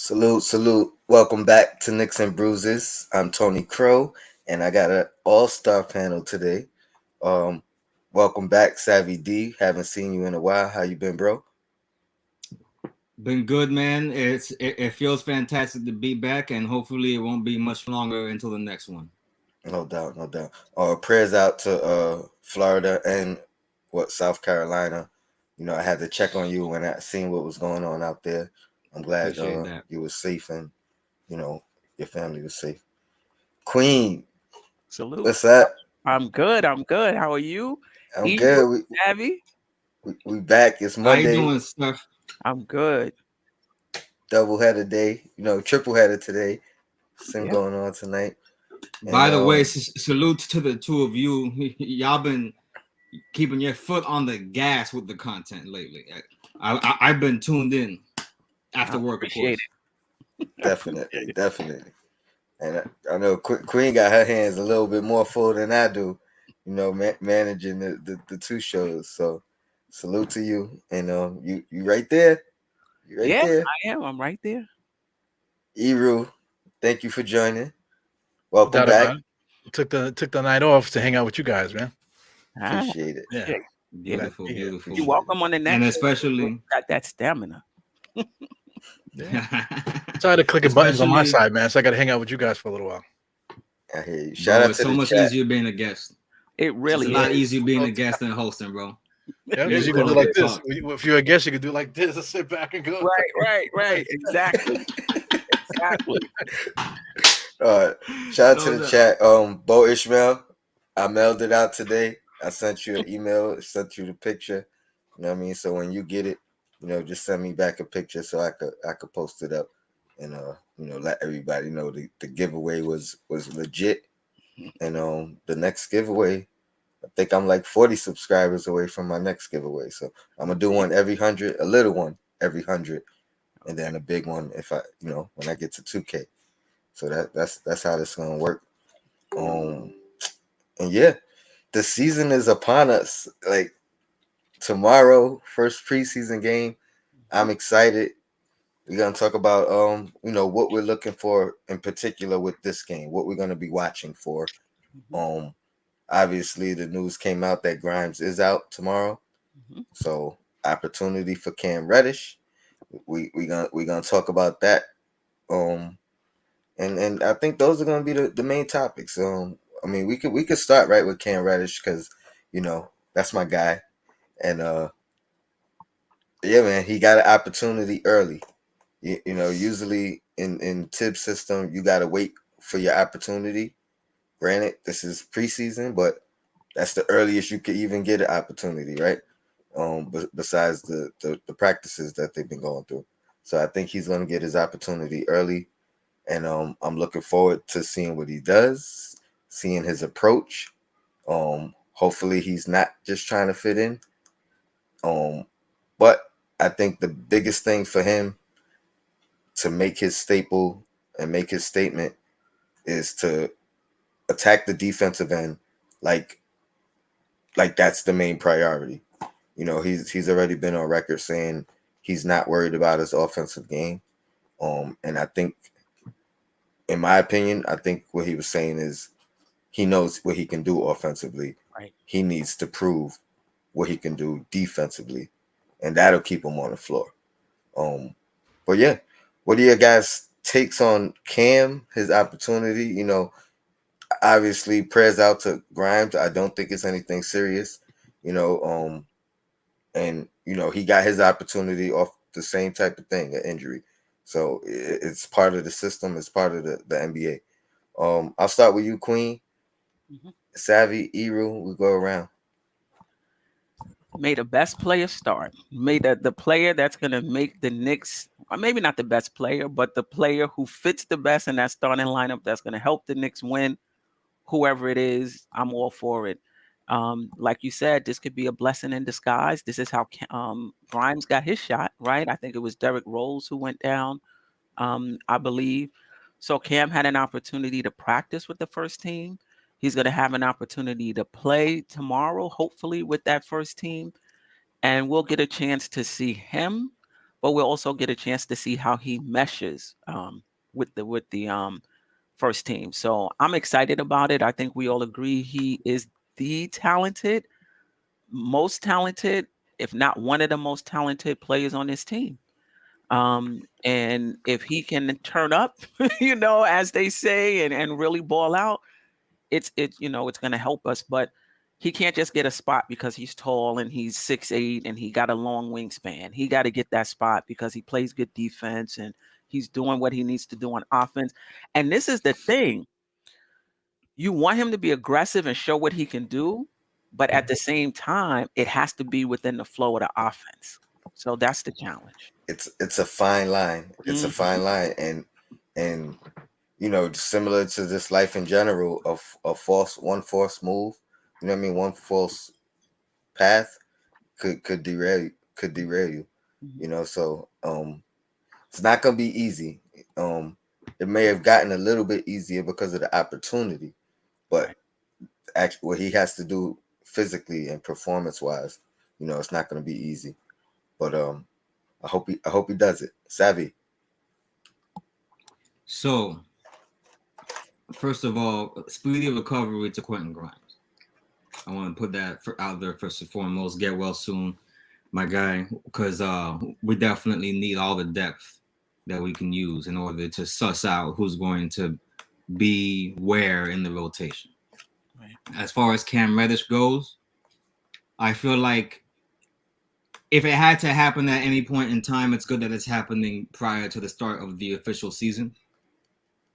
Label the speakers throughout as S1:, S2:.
S1: Salute, salute. Welcome back to Knicks and Bruises. I'm Tony Crow, and I got an all-star panel today. Um, Welcome back, Savvy D. Haven't seen you in a while. How you been, bro?
S2: Been good, man. It feels fantastic to be back, and hopefully it won't be much longer until the next one.
S1: No doubt, no doubt. Prayers out to Florida and South Carolina. I had to check on you when I seen what was going on out there. I'm glad
S2: Appreciate that.
S1: you were safe and you know your family was safe. Queen,
S3: Salute.
S1: what's up?
S3: I'm good. I'm good. How are you?
S1: I'm
S3: Ebro,
S1: good.
S3: Abby?
S1: We back. It's
S2: How you
S1: Monday.
S2: doing, Steph?
S3: I'm good.
S1: Double header day, triple header today. Same
S3: Yeah.
S1: going on tonight.
S2: By the way,
S1: And
S2: salute to the two of you. Y'all been keeping your foot on the gas with the content lately. I've been tuned in after
S3: I
S2: work, of
S3: appreciate
S2: course.
S1: definitely, definitely. And I know Queen got her hands a little bit more full than I do, managing the two shows. So salute to you. And you right there. You right
S3: Yeah,
S1: there.
S3: I am. I'm right there.
S1: Eru, thank you for joining. Welcome
S4: Without
S1: back.
S4: about it. Took the night off to hang out with you guys, man.
S3: Ah,
S1: Appreciate it.
S4: Yeah,
S3: yeah.
S4: glad
S2: Beautiful,
S4: to be here.
S2: beautiful.
S3: You're
S1: Appreciate it.
S3: welcome on the
S2: And
S3: next show.
S2: especially,
S3: Got that stamina.
S4: Yeah. Tired of clicking buttons on my side, man. So I got to hang out with you guys for a little while.
S1: I hear you. Shout
S2: bro,
S1: out
S2: it's
S1: to
S2: so
S1: the
S2: much
S1: chat.
S2: easier being a guest.
S3: It
S2: It's
S3: really
S2: a lot
S3: is.
S2: easier being a guest than hosting, bro.
S4: Yeah,
S2: You
S4: because
S2: just
S4: you can
S2: pull
S4: do
S2: up
S4: like
S2: and
S4: this.
S2: talk.
S4: If you're a guest, you can do like this. Just sit back and go.
S3: Right. Exactly. Exactly.
S1: Shout out to
S2: No
S1: the
S2: doubt.
S1: chat. Bo Ishmael, I mailed it out today. I sent you an email, sent you the picture. You know what I mean? So when you get it, just send me back a picture so I could post it up and let everybody know the giveaway was legit. And the next giveaway, I think I'm like 40 subscribers away from my next giveaway. So I'm gonna do one every 100, a little one every 100, and then a big one if when I get to 2K. So that's how this gonna work. Um, and yeah, the season is upon us. Like tomorrow, first preseason game. I'm excited. We're gonna talk about what we're looking for in particular with this game, what we're gonna be watching for. Um, Obviously the news came out that Grimes is out tomorrow,
S3: Mhm.
S1: so opportunity for Cam Reddish. We gonna talk about that. Um, and I think those are gonna be the main topics. I mean we could start right with Cam Reddish because that's my guy, and yeah, man, he got an opportunity early. Usually in Thibs system, you gotta wait for your opportunity. Granted, this is preseason, but that's the earliest you could even get an opportunity, right? Besides the practices that they've been going through. So I think he's gonna get his opportunity early, and I'm looking forward to seeing what he does, seeing his approach. Hopefully he's not just trying to fit in. But I think the biggest thing for him to make his staple and make his statement is to attack the defensive end like that's the main priority. He's already been on record saying he's not worried about his offensive game. And I think, in my opinion, I think what he was saying is he knows what he can do offensively.
S3: Right.
S1: He needs to prove what he can do defensively, and that'll keep him on the floor. Um, but yeah, what are your guys' takes on Cam, his opportunity? Obviously prayers out to Grimes. I don't think it's anything serious. You know, and he got his opportunity off the same type of thing, an injury. So it's part of the system. It's part of the NBA. I'll start with you, Queen.
S3: Mhm.
S1: Savvy, Eru. We go around.
S3: May the best player start. May the player that's gonna make the Knicks, or maybe not the best player, but the player who fits the best in that starting lineup that's gonna help the Knicks win. Whoever it is, I'm all for it. Like you said, this could be a blessing in disguise. This is how Grimes got his shot, right? I think it was Derrick Rose who went down, I believe. So Cam had an opportunity to practice with the first team. He's going to have an opportunity to play tomorrow, hopefully with that first team, and we'll get a chance to see him but we'll also get a chance to see how he meshes with the first team. So I'm excited about it. I think we all agree he is the most talented, if not one of the most talented players on this team. And if he can turn up, as they say, and really ball out, it's going to help us. But he can't just get a spot because he's tall and he's 6'8" and he got a long wingspan. He got to get that spot because he plays good defense and he's doing what he needs to do on offense. And this is the thing. You want him to be aggressive and show what he can do, but at the same time, it has to be within the flow of the offense. So that's the challenge.
S1: It's a fine line. It's a fine line, and similar to this life in general, one false move, one false path could derail you. So it's not gonna be easy. It may have gotten a little bit easier because of the opportunity, but actually what he has to do physically and performance wise, it's not gonna be easy. But I hope he does it. Savvy.
S2: So, first of all, speedy recovery to Quentin Grimes. I want to put that out there first and foremost. Get well soon, my guy, because we definitely need all the depth that we can use in order to suss out who's going to be where in the rotation. Right. As far as Cam Reddish goes, I feel like if it had to happen at any point in time, it's good that it's happening prior to the start of the official season,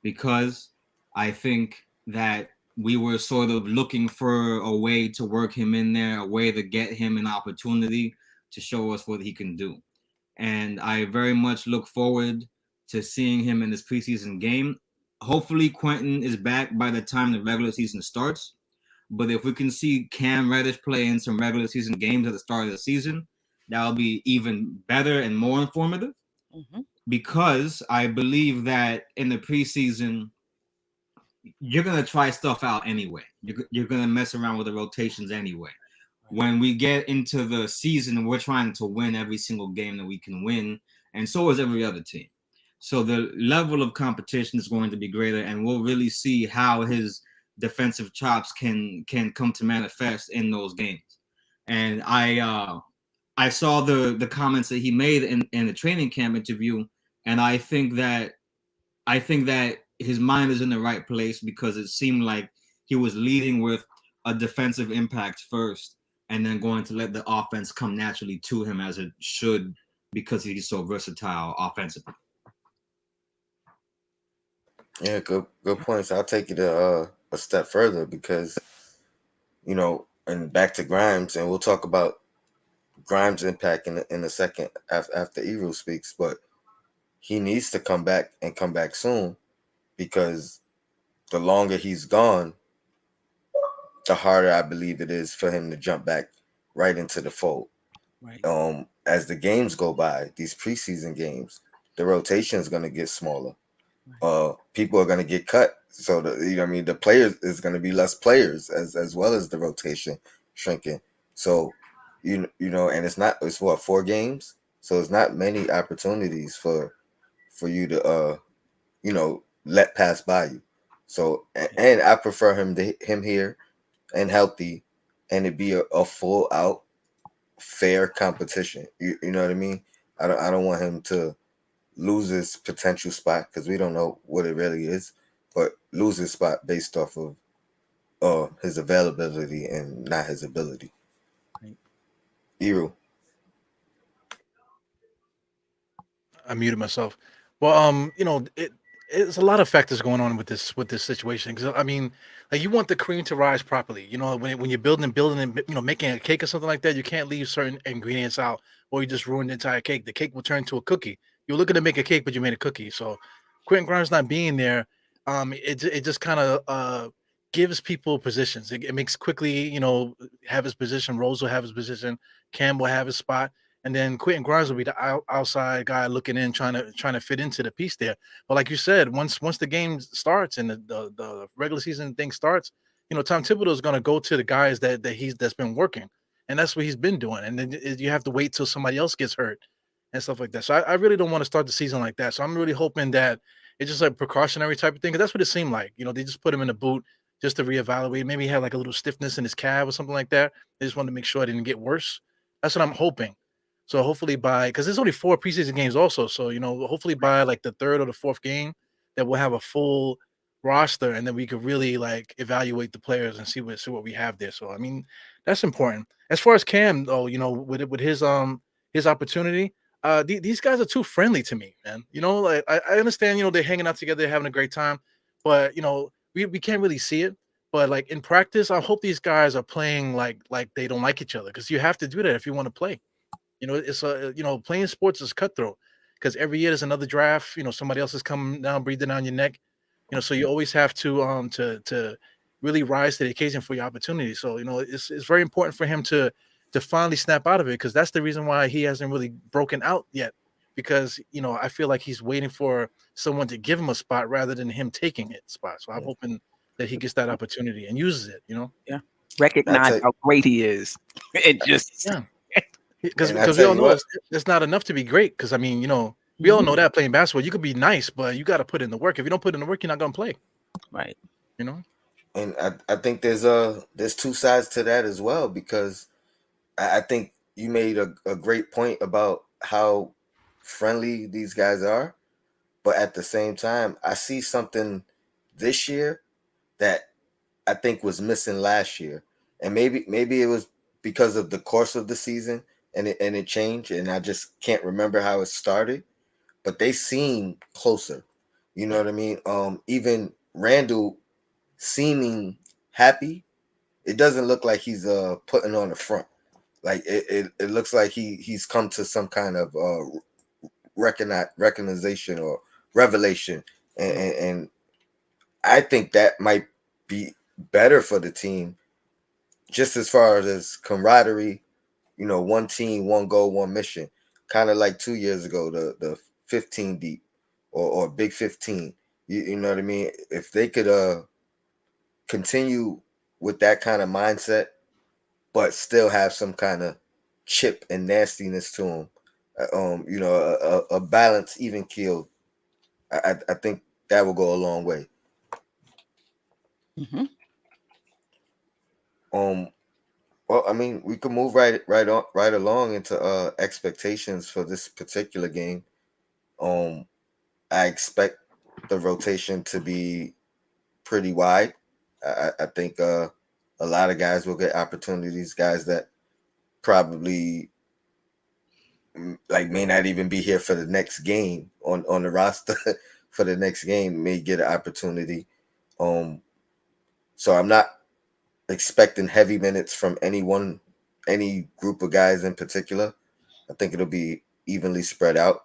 S2: because I think that we were sort of looking for a way to work him in there, a way to get him an opportunity to show us what he can do. And I very much look forward to seeing him in this preseason game. Hopefully Quentin is back by the time the regular season starts. But if we can see Cam Reddish play in some regular season games at the start of the season, that'll be even better and more informative. Mm-hmm. Because I believe that in the preseason, you're going to try stuff out anyway. You're going to mess around with the rotations anyway. When we get into the season, we're trying to win every single game that we can win, and so is every other team. So the level of competition is going to be greater, and we'll really see how his defensive chops can come to manifest in those games. And I saw the comments that he made in the training camp interview, and I think that his mind is in the right place, because it seemed like he was leading with a defensive impact first, and then going to let the offense come naturally to him as it should, because he's so versatile offensively.
S1: Yeah, good points. I'll take it a step further, because and back to Grimes, and we'll talk about Grimes' impact in a second after Eru speaks, but he needs to come back soon, because the longer he's gone, the harder I believe it is for him to jump back right into the fold. Right. As the games go by, these preseason games, the rotation is going to get smaller. Right. People are going to get cut, so the players is going to be less players as well as the rotation shrinking. So and it's what, 4 games, so it's not many opportunities for you to let pass by you. So and I prefer him here and healthy, and it be a full out fair competition. You know what I mean? I don't want him to lose his potential spot, because we don't know what it really is, but lose his spot based off of his availability and not his ability. Right. Eru.
S4: I muted myself. Well, it's a lot of factors going on with this situation. Because I mean, like, you want the cream to rise properly. When you're building and making a cake or something like that, you can't leave certain ingredients out, or you just ruin the entire cake. The cake will turn into a cookie. You're looking to make a cake, but you made a cookie. So Quentin Grimes not being there, it just kind of gives people positions. It makes quickly, have his position. Rose will have his position. Cam will have his spot. And then Quentin Grimes will be the outside guy looking in, trying to fit into the piece there. But like you said, once the game starts and the regular season thing starts, Tom Thibodeau is going to go to the guys that's been working, and that's what he's been doing. And then you have to wait till somebody else gets hurt, and stuff like that. So I really don't want to start the season like that. So I'm really hoping that it's just like precautionary type of thing, because that's what it seemed like. They just put him in a boot just to reevaluate. Maybe he had like a little stiffness in his calf or something like that. They just wanted to make sure it didn't get worse. That's what I'm hoping. So hopefully because there's only 4 preseason games also. So, hopefully by like the third or the fourth game that we'll have a full roster, and then we could really like evaluate the players and see what we have there. So, I mean, that's important. As far as Cam though, with his opportunity, these guys are too friendly to me, man. Like I understand, they're hanging out together, they're having a great time, but we can't really see it. But like in practice, I hope these guys are playing like they don't like each other, because you have to do that if you want to play. It's playing sports is cutthroat, because every year there's another draft. Somebody else is coming down, breathing down your neck. So you always have to really rise to the occasion for your opportunity. So it's very important for him to finally snap out of it, because that's the reason why he hasn't really broken out yet. Because I feel like he's waiting for someone to give him a spot rather than him taking it spot. So I'm hoping that he gets that opportunity and uses it.
S3: Yeah. Recognize how great he is. It just
S4: because we all know it's not enough to be great. Because I mean, we all know that playing basketball, you could be nice, but you got to put in the work. If you don't put in the work, you're not gonna play.
S3: Right.
S1: And I think there's two sides to that as well, because I think you made a great point about how friendly these guys are, but at the same time, I see something this year that I think was missing last year, and maybe it was because of the course of the season, and it changed, and I just can't remember how it started, but they seem closer. You know what I mean? Even Randall seeming happy, it doesn't look like he's putting on the front. Like it looks like he's come to some kind of recognition or revelation, and I think that might be better for the team, just as far as camaraderie. One team, one goal, one mission. Kind of like 2 years ago, the 15 deep or Big 15. You know what I mean? If they could continue with that kind of mindset, but still have some kind of chip and nastiness to them, a balanced, even keel. I think that will go a long way.
S3: Mm-hmm.
S1: Well, I mean, we could move right along into expectations for this particular game. I expect the rotation to be pretty wide. I think a lot of guys will get opportunities. Guys that probably may not even be here for the next game on the roster for the next game may get an opportunity. So I'm not expecting heavy minutes from any group of guys in particular. I think it'll be evenly spread out.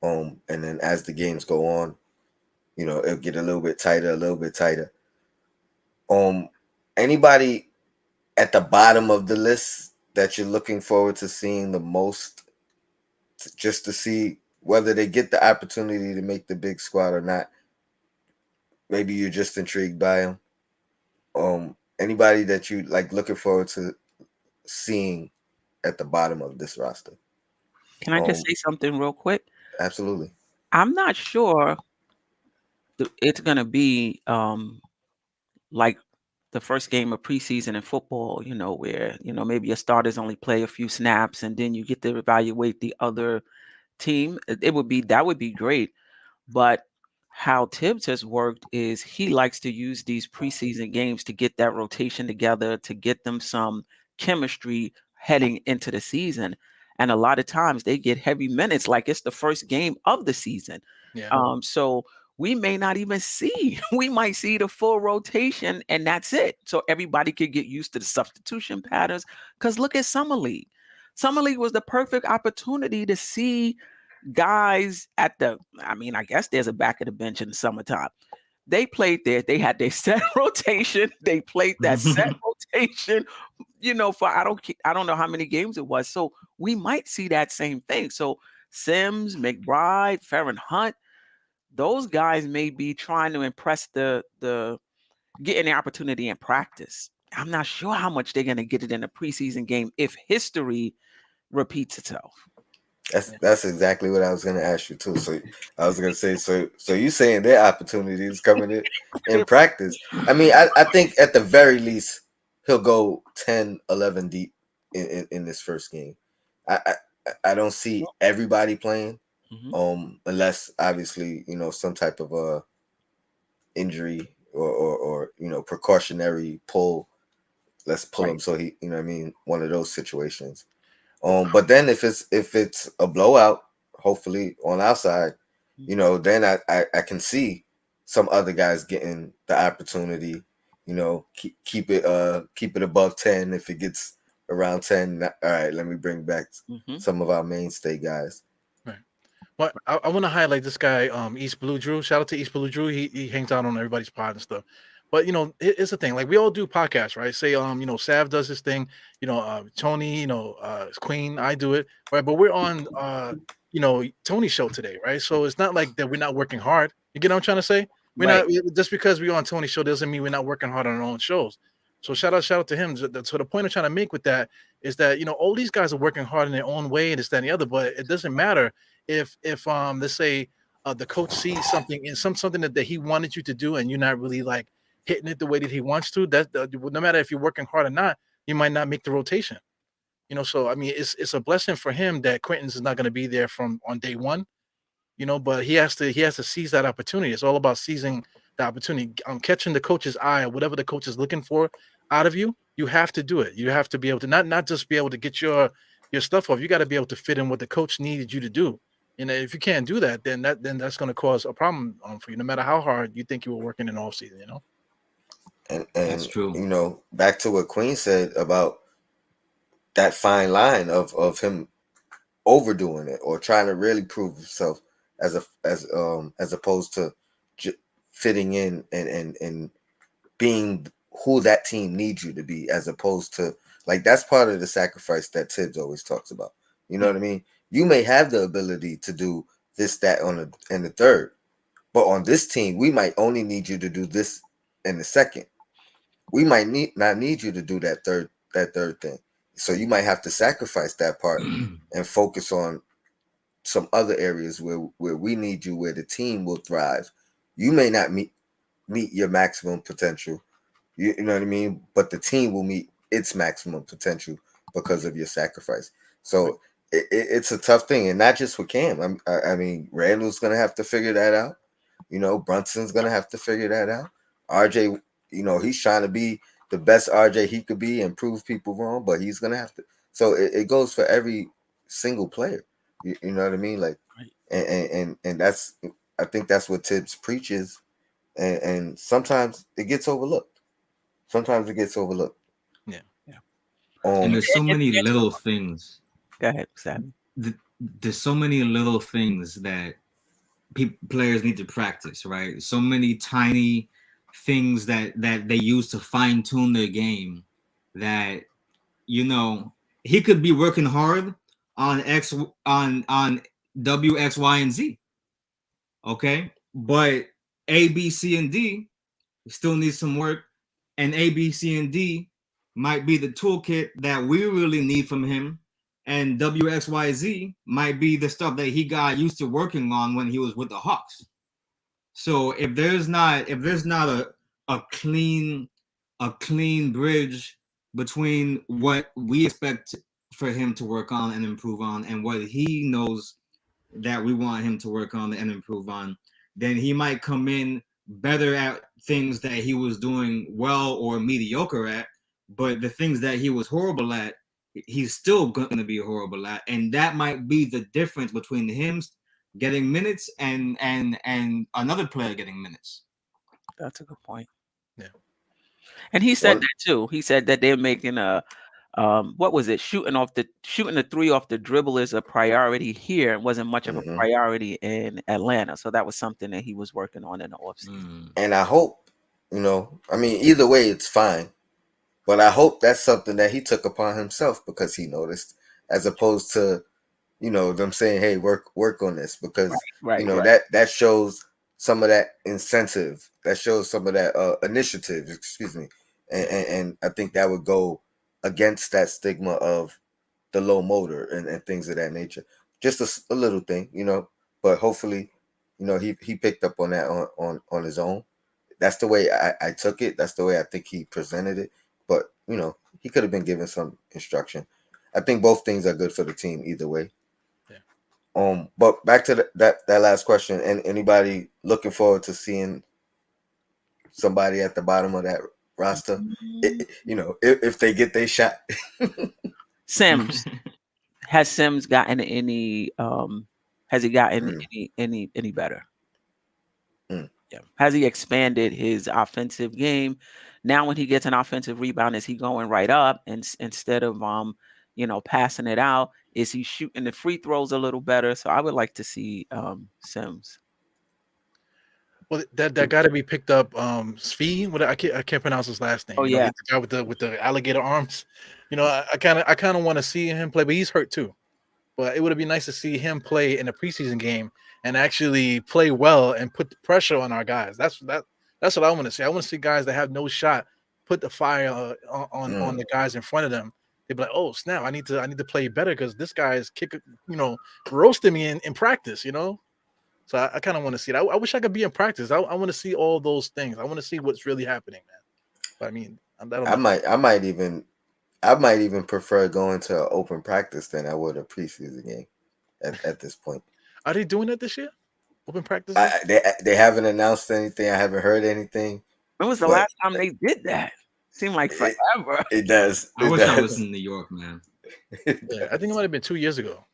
S1: And then as the games go on, it'll get a little bit tighter. Anybody at the bottom of the list that you're looking forward to seeing the most, just to see whether they get the opportunity to make the big squad or not? Maybe you're just intrigued by them. Anybody that you like looking forward to seeing at the bottom of this roster?
S3: Can I just say something real quick?
S1: Absolutely.
S3: I'm not sure it's going to be like the first game of preseason in football, where, maybe your starters only play a few snaps and then you get to evaluate the other team. That would be great. But how Thibs has worked is he likes to use these preseason games to get that rotation together, to get them some chemistry heading into the season. And a lot of times they get heavy minutes, like it's the first game of the season.
S4: Yeah.
S3: So we may not even see, we might see the full rotation and that's it. So everybody could get used to the substitution patterns. Because look at Summer League. Summer League was the perfect opportunity to see guys I guess there's a back of the bench in the summertime. They played there. They had their set rotation. They played that set rotation, for I don't know how many games it was. So we might see that same thing. So Sims, McBride, Farron Hunt, those guys may be trying to impress the getting the opportunity in practice. I'm not sure how much they're going to get it in a preseason game if history repeats itself.
S1: That's exactly what I was gonna ask you too. So I was gonna say, so you saying their opportunities coming in practice. I mean, I think at the very least he'll go 10, 11 deep in this first game. I don't see everybody playing, unless obviously, some type of injury or precautionary pull. Let's pull him so he, what I mean, one of those situations. But then if it's a blowout, hopefully on our side, then I can see some other guys getting the opportunity. Keep it above 10. If it gets around 10, all right, let me bring back some of our mainstay guys.
S4: Right. Well, I want to highlight this guy, East Blue Drew. Shout out to East Blue Drew. He hangs out on everybody's pod and stuff. But it's the thing. Like we all do podcasts, right? Say, Sav does his thing. Tony, Queen. I do it, right? But we're on, Tony's show today, right? So it's not like that we're not working hard. You get what I'm trying to say? We're not just because we're on Tony's show doesn't mean we're not working hard on our own shows. So shout out to him. So the point I'm trying to make with that is that all these guys are working hard in their own way and this, that, and the other. But it doesn't matter if let's say the coach sees something in something that he wanted you to do and you're not really like hitting it the way that he wants to. That no matter if you're working hard or not, you might not make the rotation. So I mean, it's a blessing for him that Quentin's is not going to be there from on day one. But he has to seize that opportunity. It's all about seizing the opportunity, catching the coach's eye, whatever the coach is looking for out of you. You have to do it. You have to be able to not just be able to get your stuff off. You got to be able to fit in what the coach needed you to do. And if you can't do that, then that's going to cause a problem for you, no matter how hard you think you were working in off season.
S1: And
S2: That's true.
S1: Back to what Queen said about that fine line of him overdoing it or trying to really prove himself as opposed to fitting in and being who that team needs you to be, as opposed to like that's part of the sacrifice that Thibs always talks about. You know what I mean? You may have the ability to do this, that in the third, but on this team, we might only need you to do this in the second. We might not need you to do that third thing. So you might have to sacrifice that part and focus on some other areas where we need you, where the team will thrive. You may not meet your maximum potential, you know what I mean, but the team will meet its maximum potential because of your sacrifice. So it's a tough thing, and not just with Cam. I mean, Randall's gonna have to figure that out. Brunson's gonna have to figure that out. RJ, he's trying to be the best RJ he could be and prove people wrong, but he's gonna have to. So it goes for every single player. You know what I mean? Like, and that's, I think that's what Thibs preaches, and sometimes it gets overlooked.
S4: Yeah.
S2: And there's so many little things.
S3: Go ahead, Sam.
S2: There's so many little things that players need to practice, right? So many tiny things that they use to fine tune their game. That he could be working hard on W, X, Y, and Z. Okay, but A, B, C, and D still needs some work, and A, B, C, and D might be the toolkit that we really need from him, and W, X, Y, Z might be the stuff that he got used to working on when he was with the Hawks. So if there's not a clean bridge between what we expect for him to work on and improve on and what he knows that we want him to work on and improve on, then he might come in better at things that he was doing well or mediocre at, but the things that he was horrible at, he's still going to be horrible at, and that might be the difference between him getting minutes and another player getting minutes.
S3: That's a good point.
S4: Yeah.
S3: And he said that too. He said that they're making what was it? Shooting the three off the dribble is a priority here. It wasn't much of a priority in Atlanta. So that was something that he was working on in the offseason.
S1: And I hope, I mean, either way, it's fine. But I hope that's something that he took upon himself because he noticed, as opposed to, them saying, hey, work on this, because, that shows some of that incentive. That shows some of that initiative, excuse me. And I think that would go against that stigma of the low motor and things of that nature. just a little thing, but hopefully, he picked up on that on his own. That's the way I took it. That's the way I think he presented it. But he could have been given some instruction. I think both things are good for the team either way.
S4: Yeah.
S1: But back to that last question. And anybody looking forward to seeing somebody at the bottom of that roster? If they get their shot.
S3: Sims. Has Sims gotten any? Has he gotten any better? Yeah. Has he expanded his offensive game? Now, when he gets an offensive rebound, is he going right up and instead of passing it out? Is he shooting the free throws a little better? So I would like to see Sims.
S4: Well, that got to be picked up. Svi, what I can't pronounce his last name.
S3: Oh yeah,
S4: the guy with the alligator arms. I kind of want to see him play, but he's hurt too. But it would be nice to see him play in a preseason game and actually play well and put the pressure on our guys. That's what I want to see. I want to see guys that have no shot put the fire on the guys in front of them. They'd be like, "Oh snap! I need to play better because this guy is roasting me in practice." So I kind of want to see it. I wish I could be in practice. I want to see all those things. I want to see what's really happening, man. But I mean, I don't know.
S1: I might even prefer going to an open practice than I would a preseason game at this point.
S4: Are they doing that this year? Open practice?
S1: They haven't announced anything. I haven't heard anything.
S3: When was the last time they did that? Seemed like forever.
S1: It does.
S2: I wish I was in New York, man.
S4: Yeah, I think it might have been 2 years ago.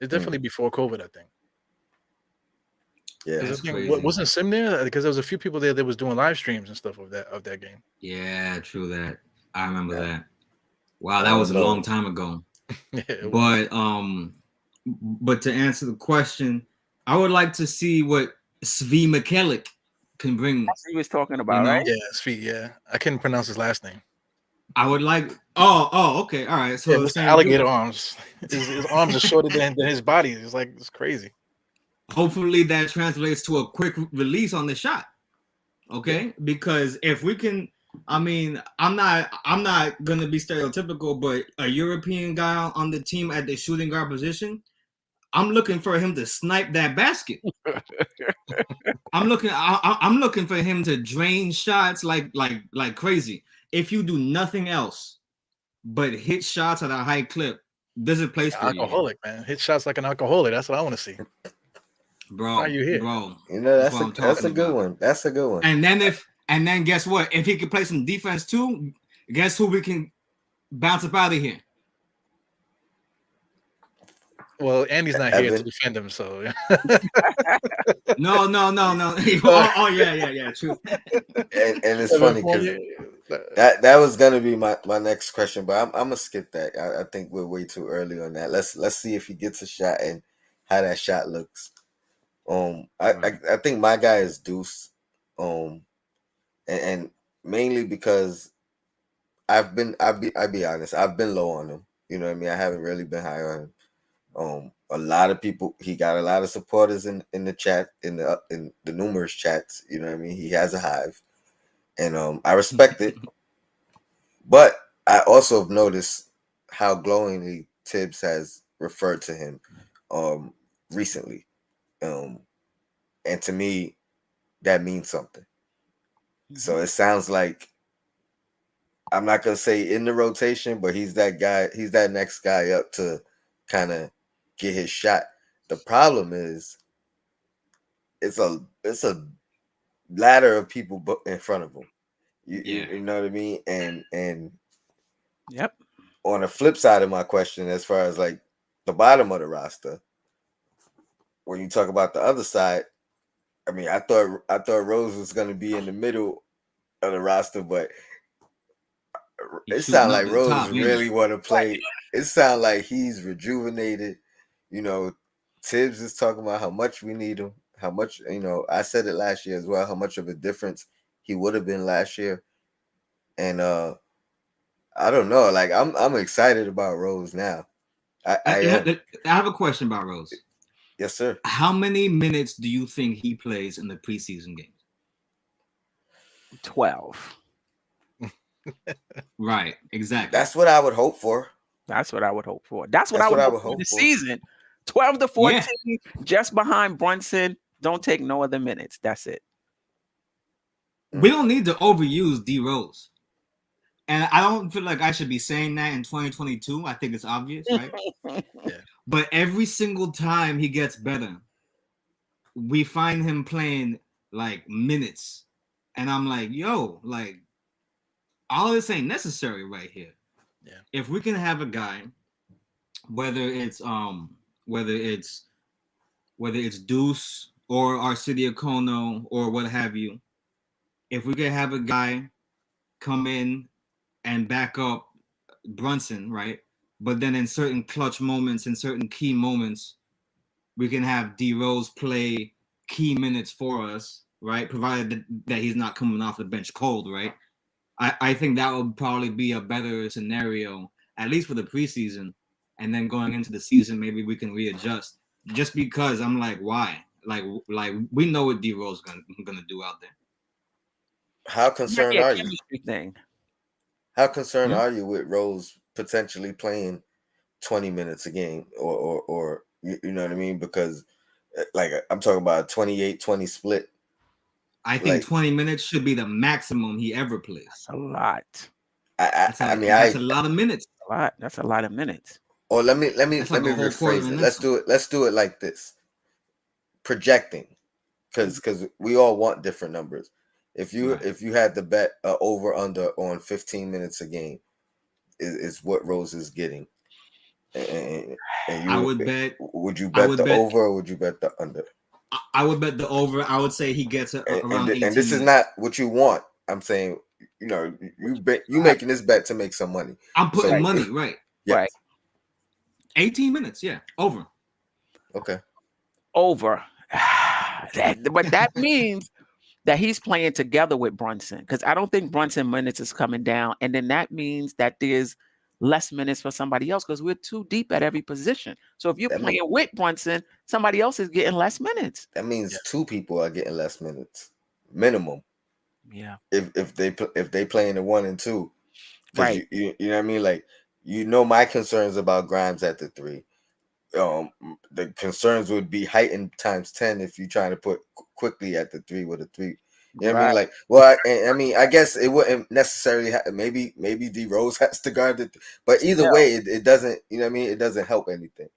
S4: It's definitely before COVID, I think.
S1: Yeah,
S4: wasn't Sim there? Because there was a few people there that was doing live streams and stuff of that game.
S2: Yeah, true that. I remember that. Wow, that was a long time ago. But to answer the question, I would like to see what Svi Mikelic can bring.
S3: That's what he was talking about, right?
S4: Yeah, Svi. Yeah, I couldn't pronounce his last name.
S2: I would like. Oh, okay, all right. So
S4: with alligator arms. His arms are shorter than his body. It's crazy.
S2: Hopefully that translates to a quick release on the shot. Okay, because if we can, I mean, I'm not gonna be stereotypical, but a European guy on the team at the shooting guard position, I'm looking for him to snipe that basket. I'm looking for him to drain shots like crazy. If you do nothing else but hit shots at a high clip, there's a place for you.
S4: Alcoholic, man. Hit shots like an alcoholic. That's what I want to see.
S2: Bro,
S4: why are you here?
S2: Bro,
S1: that's a good one. That's a good one.
S2: And then guess what? If he can play some defense too, guess who we can bounce up out of here?
S4: Well, Andy's not here to defend him, so
S2: No. oh yeah, true.
S1: And it's funny because that was gonna be my next question, but I'm gonna skip that. I think we're way too early on that. Let's see if he gets a shot and how that shot looks. I think my guy is Deuce, and mainly because I'll be honest, I've been low on him. You know what I mean? I haven't really been high on him. A lot of people, he got a lot of supporters in the chat, in the numerous chats. You know what I mean? He has a hive, and I respect it. But I also have noticed how glowingly Thibs has referred to him recently. And to me, that means something. So it sounds like, I'm not gonna say in the rotation, but he's that guy. He's that next guy up to kind of get his shot. The problem is, it's a ladder of people in front of him. You know what I mean? And
S3: yep.
S1: On the flip side of my question, as far as like the bottom of the roster, when you talk about the other side, I mean, I thought Rose was going to be in the middle of the roster, but it sounds like Rose really want to play. It sounds like he's rejuvenated. Thibs is talking about how much we need him, how much, I said it last year as well, how much of a difference he would have been last year. And I don't know, like I'm excited about Rose now.
S2: I have a question about Rose.
S1: Yes, sir.
S2: How many minutes do you think he plays in the preseason games?
S3: 12.
S2: Right, exactly.
S1: That's what I would hope for.
S3: That's what I would hope for. That's what I would hope for the season. 12 to 14, just behind Brunson. Don't take no other minutes. That's it.
S2: We don't need to overuse D Rose. And I don't feel like I should be saying that in 2022. I think it's obvious, right?
S4: Yeah.
S2: But every single time he gets better, we find him playing like minutes. And I'm like, yo, like all of this ain't necessary right here.
S4: Yeah.
S2: If we can have a guy, whether it's Deuce or Arcidiacono or what have you, if we could have a guy come in and back up Brunson, right? But then in certain clutch moments, in certain key moments, we can have D Rose play key minutes for us, right? Provided that he's not coming off the bench cold, right? I think that would probably be a better scenario, at least for the preseason. And then going into the season, maybe we can readjust. Just because I'm like, why? Like we know what D Rose gonna do out there.
S1: How concerned are you?
S3: Thing.
S1: How concerned are you with Rose potentially playing 20 minutes a game or you know what I mean? Because like I'm talking about a 28-20 split.
S2: I think 20 minutes should be the maximum he ever plays.
S3: That's a lot.
S2: That's a lot of minutes.
S3: That's a lot of minutes.
S1: Or let me rephrase it. Let's do it like this. Projecting, because we all want different numbers. If you had to bet over under on 15 minutes a game is what Rose is getting, and
S2: I would bet.
S1: Would you bet the over or would you bet the under?
S2: I would bet the over. I would say he gets around 18
S1: and this
S2: minutes.
S1: is not what you want. I'm saying, you know, you making this bet to make some money.
S2: I'm putting money, right?
S1: Yeah.
S3: Right.
S2: 18 minutes, yeah, over.
S1: Okay.
S3: Over. But that means that he's playing together with Brunson, because I don't think Brunson minutes is coming down, and then that means that there's less minutes for somebody else because we're too deep at every position. So if you're playing with Brunson, somebody else is getting less minutes.
S1: That means two people are getting less minutes, minimum.
S3: Yeah.
S1: If they play in the 1 and 2,
S3: right?
S1: You know what I mean. Like, you know, my concerns about Grimes at the 3. The concerns would be heightened times 10 if you're trying to put quickly at the 3 with a 3. You know what I mean? Like, well, I mean, I guess it wouldn't necessarily maybe D Rose has to guard it, but either way, it doesn't. You know what I mean? It doesn't help anything.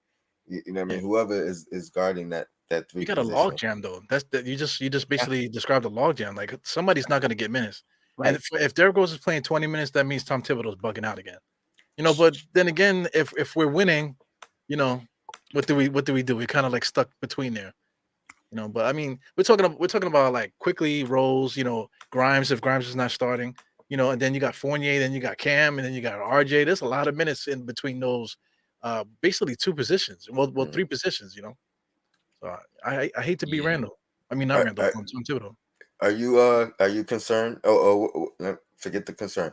S1: You know what I mean? Whoever is guarding that 3.
S4: You got a log jam though. You just basically described a log jam. Like, somebody's not going to get minutes. Right. And if Derrick Rose is playing 20 minutes, that means Tom Thibodeau's bugging out again. You know, but then again, if we're winning, you know, what do we do? We're kind of like stuck between there. You know, but I mean, we're talking about like quickly Rose, you know, Grimes if Grimes is not starting, you know, and then you got Fournier, then you got Cam, and then you got RJ. There's a lot of minutes in between those, basically 2 positions. Well, 3 positions, you know. So I hate to be Randall. I mean, not Randall. Tom Thibodeau.
S1: Are you concerned? Oh, forget the concern.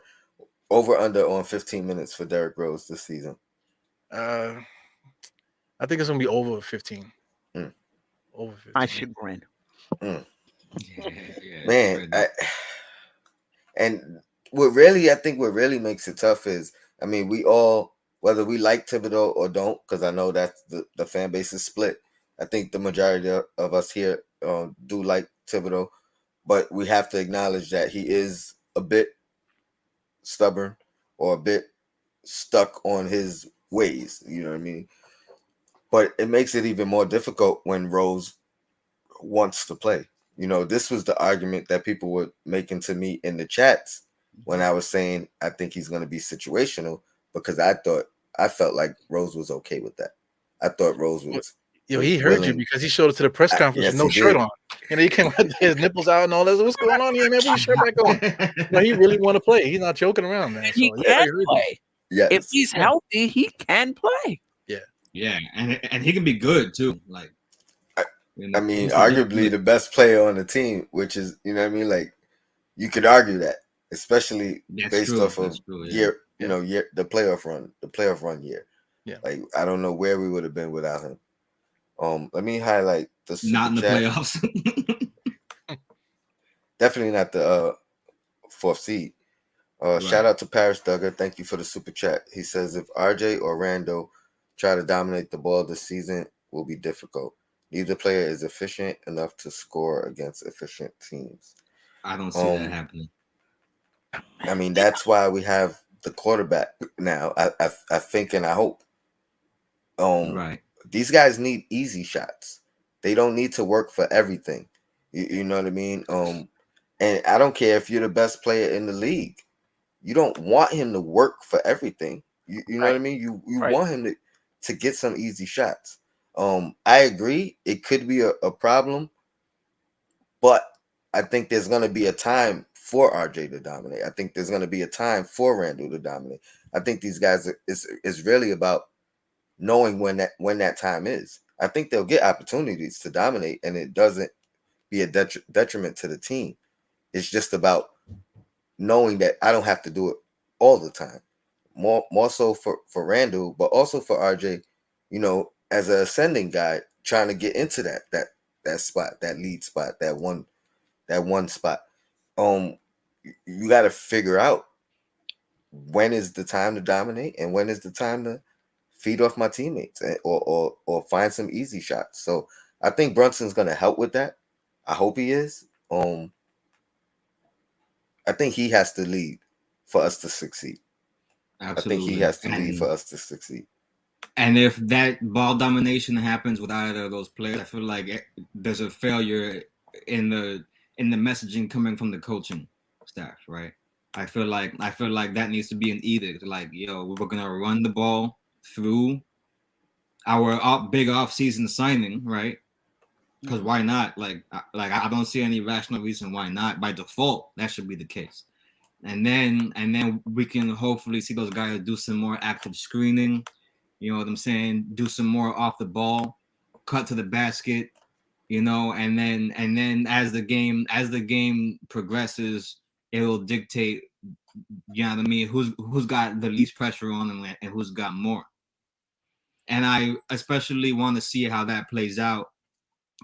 S1: Over under on 15 minutes for Derrick Rose this season.
S4: I think it's gonna be over 15. Over 15.
S3: I should grin.
S1: Man, and what really makes it tough is, I mean, we all, whether we like Thibodeau or don't, because I know that the fan base is split. I think the majority of us here do like Thibodeau, but we have to acknowledge that he is a bit stubborn or a bit stuck on his ways. You know what I mean? But it makes it even more difficult when Rose wants to play. You know, this was the argument that people were making to me in the chats when I was saying I think he's going to be situational, because I felt like Rose was okay with that. I thought Rose was.
S4: Yo, he heard you because he showed up to the press conference with no shirt on. You know, he came out, his nipples out and all that. What's going on here, man? Put your shirt back on. No, he really want to play. He's not joking around, man.
S3: And he can play.
S1: Yes.
S3: If he's healthy, he can play.
S2: Yeah, and he can be good too. Like,
S1: I mean, arguably the best player on the team, which is, you know what I mean? Like, you could argue that, especially based off of the playoff run year.
S4: Yeah.
S1: Like, I don't know where we would have been without him. Let me highlight the super
S2: not in the
S1: chat.
S2: playoffs.
S1: Definitely not the 4th seed. Shout out to Paris Duggar. Thank you for the super chat. He says, if RJ or Rando try to dominate the ball this season, will be difficult. Neither player is efficient enough to score against efficient teams.
S2: I don't see that happening.
S1: I mean, that's why we have the quarterback now. I think and I hope.
S2: Right.
S1: These guys need easy shots. They don't need to work for everything. You know what I mean? And I don't care if you're the best player in the league. You don't want him to work for everything. You know what I mean? You want him to get some easy shots. I agree. It could be a problem, but I think there's going to be a time for RJ to dominate. I think there's going to be a time for Randall to dominate. I think these guys is really about knowing when that time is. I think they'll get opportunities to dominate, and it doesn't be a detriment to the team. It's just about knowing that I don't have to do it all the time. More so for Randall, but also for RJ, you know, as an ascending guy trying to get into that spot, that lead spot, that one spot. You got to figure out when is the time to dominate and when is the time to feed off my teammates or find some easy shots. So I think Brunson's going to help with that. I hope he is. I think he has to lead for us to succeed.
S2: Absolutely.
S1: I think he has to lead for us to succeed.
S2: And if that ball domination happens with either of those players, I feel like there's a failure in the messaging coming from the coaching staff, right? I feel like that needs to be an edict. Like, yo, we're gonna run the ball through our big off-season signing, right? Because why not? Like I don't see any rational reason why not. By default, that should be the case. And then we can hopefully see those guys do some more active screening. You know what I'm saying? Do some more off the ball, cut to the basket, you know, and then as the game progresses, it will dictate, you know what I mean, who's got the least pressure on them and who's got more. And I especially want to see how that plays out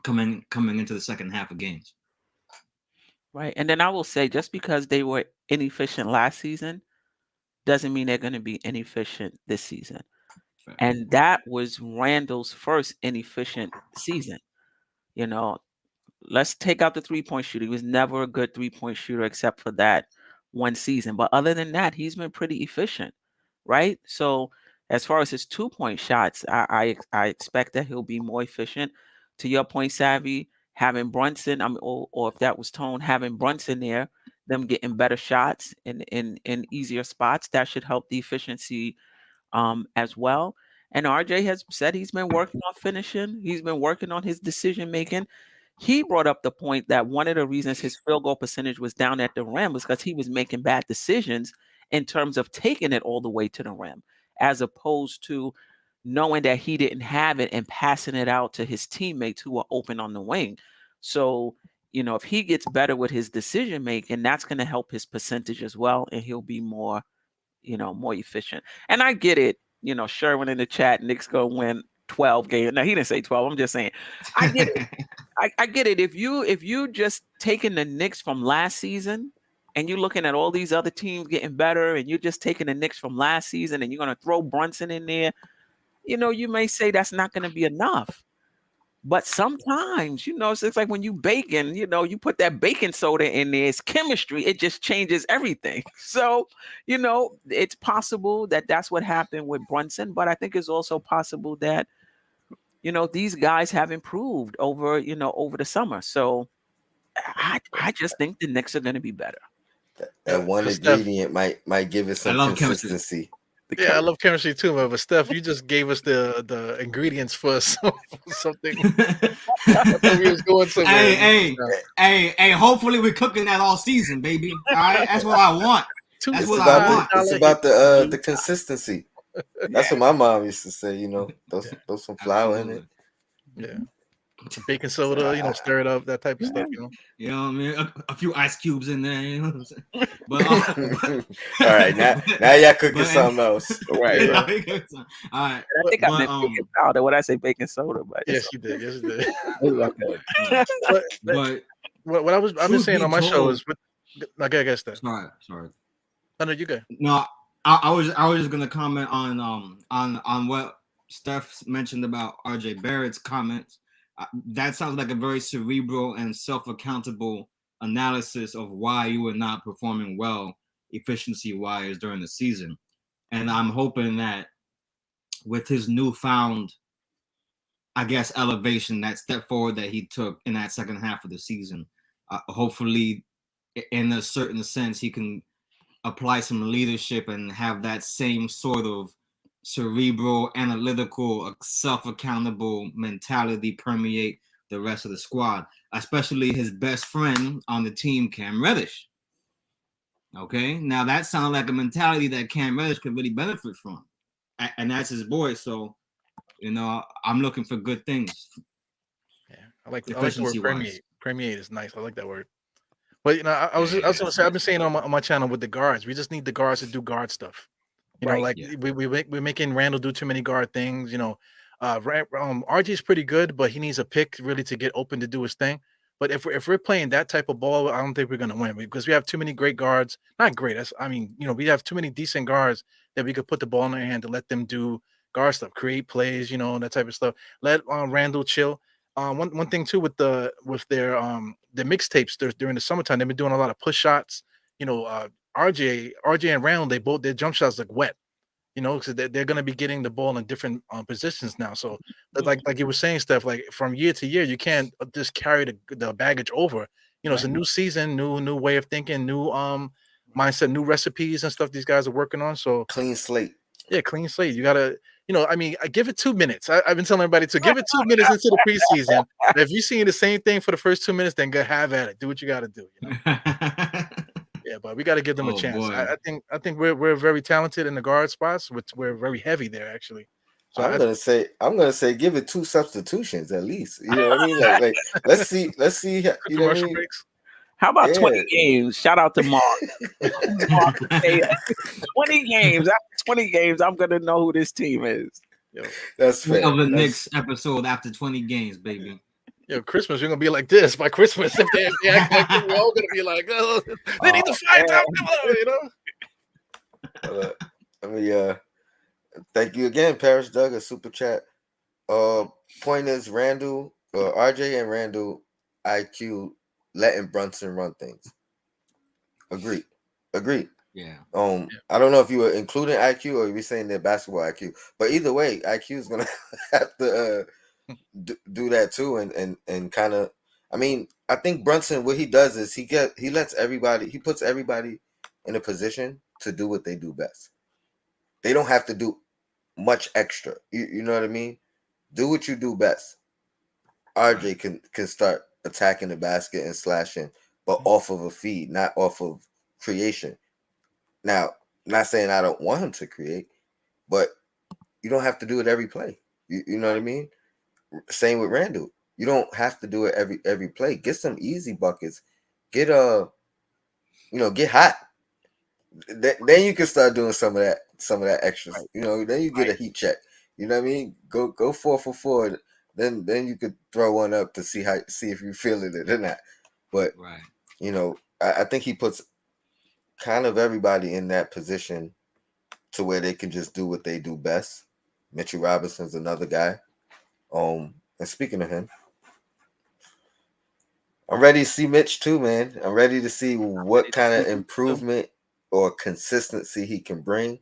S2: coming into the second half of games.
S3: Right. And then I will say, just because they were inefficient last season doesn't mean they're going to be inefficient this season.
S2: Fair.
S3: And that was Randall's first inefficient season. You know, let's take out the 3-point shooter. He was never a good 3-point shooter except for that one season. But other than that, he's been pretty efficient, right? So as far as his 2-point shots, I expect that he'll be more efficient. To your point, Savvy, having Brunson, or if that was Tone, having Brunson there, them getting better shots in easier spots, that should help the efficiency as well. And RJ has said he's been working on finishing. He's been working on his decision making. He brought up the point that one of the reasons his field goal percentage was down at the rim was because he was making bad decisions in terms of taking it all the way to the rim, as opposed to knowing that he didn't have it and passing it out to his teammates who were open on the wing. So, you know, if he gets better with his decision making, that's going to help his percentage as well, and he'll be more, you know, more efficient. And I get it. You know, Sherwin in the chat, Knicks gonna win 12 games. No, he didn't say 12. I'm just saying, I get it. I get it. If you just taking the Knicks from last season and you're looking at all these other teams getting better, and you're just taking the Knicks from last season and you're gonna throw Brunson in there, you know, you may say that's not gonna be enough. But sometimes, you know, it's like when you baking, you know, you put that baking soda in there, it's chemistry, it just changes everything. So, you know, it's possible that that's what happened with Brunson, but I think it's also possible that, you know, these guys have improved over the summer. So I just think the Knicks are going to be better.
S1: That one ingredient might give it some consistency.
S4: Yeah, I love chemistry too, man. But Steph, you just gave us the ingredients for something. I thought we was going somewhere.
S2: Hey! Hopefully we're cooking that all season, baby. All right, that's what I want. That's what I want.
S1: It's about the consistency. That's what my mom used to say. You know, throw some flour in it.
S4: Yeah. Some baking soda, you know, stir it up, that type of stuff, you know.
S2: You know what I mean? A few ice cubes in there, you know what I'm saying? But
S1: all right, now y'all cooking something else.
S3: Right.
S2: All right.
S3: I think I meant baking powder. What I say, baking soda, but
S4: yes, you did. Yes, you did.
S2: but
S4: what I've been saying on my show is, I guess that.
S2: Sorry.
S4: No, you go.
S2: No, I was just gonna comment on what Steph mentioned about RJ Barrett's comments. That sounds like a very cerebral and self-accountable analysis of why you were not performing well efficiency-wise during the season. And I'm hoping that with his newfound, I guess, elevation, that step forward that he took in that second half of the season, hopefully, in a certain sense, he can apply some leadership and have that same sort of cerebral, analytical, self-accountable mentality permeate the rest of the squad, especially his best friend on the team, Cam Reddish. Okay, now that sounds like a mentality that Cam Reddish could really benefit from, and that's his boy. So, I'm looking for good things.
S4: Yeah, I like the word permeate. Permeate is nice. I like that word. But I was going to say, I've been saying on my channel with the guards, we just need the guards to do guard stuff. We're making Randall do too many guard things. RG is pretty good, but he needs a pick really to get open to do his thing. But if we're playing that type of ball, I don't think we're going to win because we have too many great guards. Not great. We have too many decent guards that we could put the ball in their hand to let them do guard stuff, create plays, that type of stuff. Let Randall chill. One thing too with their mixtapes during the summertime, they've been doing a lot of push shots. RJ and Randall, their jump shots look wet. Because they're going to be getting the ball in different positions now. So, like you were saying, Steph, like from year to year, you can't just carry the baggage over. It's a new season, new way of thinking, new mindset, new recipes and stuff these guys are working on. So
S1: clean slate.
S4: Yeah, clean slate. You gotta, I give it 2 minutes. I've been telling everybody to give it 2 minutes into the preseason. If you're seeing the same thing for the first 2 minutes, then go have at it. Do what you got to do. Yeah, but we got to give them a chance. I think we're very talented in the guard spots. We're very heavy there actually.
S1: So I'm gonna say give it 2 substitutions at least. You know what I mean? Like let's see. You know what I mean?
S3: Breaks. How about 20 games? Shout out to Mark. 20 games. After 20 games, I'm gonna know who this team is.
S1: That's fair.
S2: Of the Knicks episode after 20 games, baby.
S4: Christmas, you're gonna be like this by Christmas. If they act like we're all gonna be like, oh, they need to fight
S1: them, Let me thank you again, Paris Doug, a super chat. Point is RJ and Randall IQ letting Brunson run things. Agreed.
S2: Yeah.
S1: I don't know if you were including IQ or you saying their basketball IQ, but either way, IQ is gonna have to do that too, and kind of. I mean, I think Brunson, what he does is he puts everybody in a position to do what they do best. They don't have to do much extra. You know what I mean? Do what you do best. RJ can start attacking the basket and slashing, but off of a feed, not off of creation. Now, not saying I don't want him to create, but you don't have to do it every play. You know what I mean? Same with Randall. You don't have to do it every play. Get some easy buckets. Get get hot. Then you can start doing some of that extra. Right. Then you get a heat check. You know what I mean? Go 4 for 4. Then you could throw one up to see if you feeling it or not. But I think he puts kind of everybody in that position to where they can just do what they do best. Mitchell Robinson's another guy. And speaking of him, I'm ready to see Mitch too, man. I'm ready to see what kind of improvement or consistency he can bring.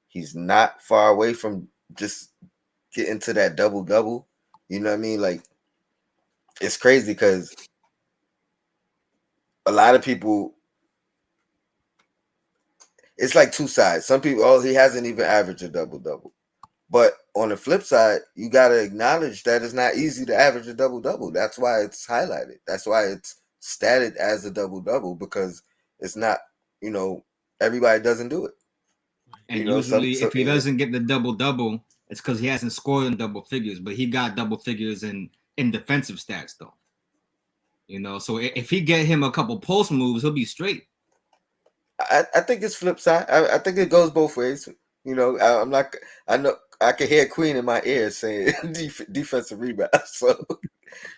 S1: He's not far away from just getting to that double-double. You know what I mean? Like, it's crazy because a lot of people, it's like two sides. Some people, he hasn't even averaged a double-double. But on the flip side, you got to acknowledge that it's not easy to average a double-double. That's why it's highlighted. That's why it's statted as a double-double, because it's not, everybody doesn't do it.
S2: And usually if he doesn't get the double-double, it's because he hasn't scored in double figures, but he got double figures in defensive stats, though. So if he get him a couple post moves, he'll be straight.
S1: I think it's flip side. I think it goes both ways. I'm not. I know I can hear Queen in my ear saying defensive rebound. So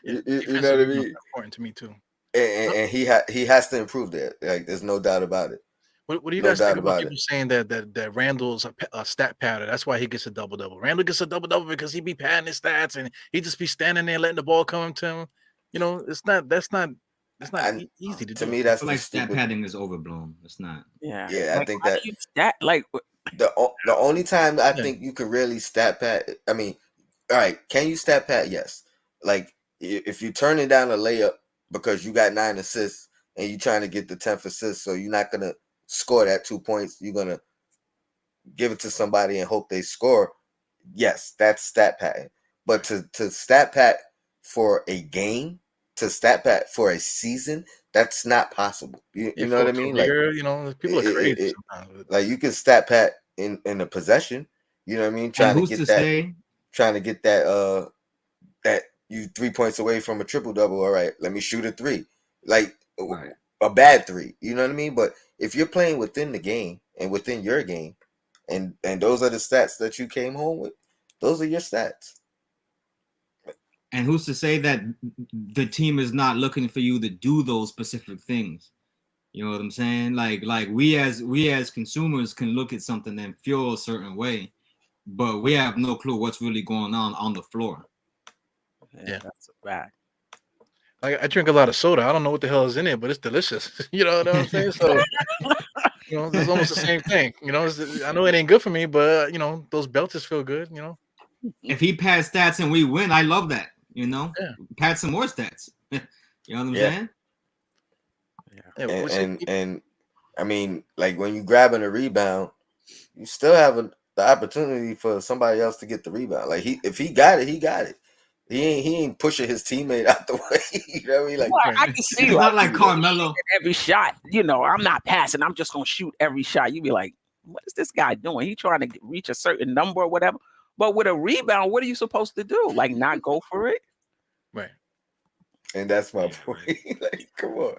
S1: you know what I mean.
S4: Important to me too.
S1: And he has to improve there. Like, there's no doubt about it.
S4: What do you
S1: No
S4: guys think
S1: doubt
S4: about
S1: about
S4: people
S1: it.
S4: saying that Randall's a stat patter? That's why he gets a double double. Randall gets a double double because he be padding his stats and he just be standing there letting the ball come to him. You know, it's not
S1: And
S4: easy to
S1: to
S4: do.
S1: me,
S2: I
S1: that's
S2: feel
S1: the
S2: like stat
S1: stupid.
S2: padding is overblown. It's not.
S3: Yeah.
S1: Yeah, I
S3: Like
S1: think
S3: how do
S1: that
S3: you stat like
S1: the only time I
S4: Yeah.
S1: think you could really stat pat. I mean, all right, can you stat pat? Yes. Like if you turn it down a layup because you got 9 assists and you're trying to get the 10th assist, so you're not gonna score that 2 points. You're gonna give it to somebody and hope they score. Yes, that's stat patting. But to stat pat for a game, to stat pat for a season, that's not possible. You,
S4: Yeah,
S1: you know
S4: for
S1: what I
S4: a
S1: mean? Like
S4: career, you know, people are crazy
S1: it
S4: sometimes.
S1: like you can stat pat in a possession. You know what I mean?
S2: And who's to say?
S1: Trying to get that you 3 points away from a triple double. All right, let me shoot a three, like
S2: Right.
S1: a bad three. You know what I mean? But if you're playing within the game and within your game, and those are the stats that you came home with, those are your stats.
S2: And who's to say that the team is not looking for you to do those specific things? You know what I'm saying? Like we as consumers can look at something and feel a certain way, but we have no clue what's really going on the floor.
S4: Yeah.
S3: That's a fact.
S4: Like I drink a lot of soda. I don't know what the hell is in it, but it's delicious. You know what I'm saying? So you know, it's almost the same thing. You know, I know it ain't good for me, but you know, those belches feel good. You know,
S2: If he pads stats and we win, I love that. You know,
S4: Yeah.
S2: pad some more stats. You know what I'm
S1: Yeah.
S2: saying?
S4: yeah.
S1: And I mean, like when you grabbing a rebound, you still have the opportunity for somebody else to get the rebound. Like if he got it, he got it. He ain't pushing his teammate out the way. You know what I mean? Like
S3: Well, I
S4: Right.
S3: can see
S2: It's
S3: you.
S2: not like Carmelo.
S3: Every shot, you know, I'm not passing. I'm just gonna shoot every shot. You be like, what is this guy doing? He trying to reach a certain number or whatever. But with a rebound, what are you supposed to do? Like not go for it?
S4: Right.
S1: and that's my
S2: Yeah,
S1: point. Like, come on.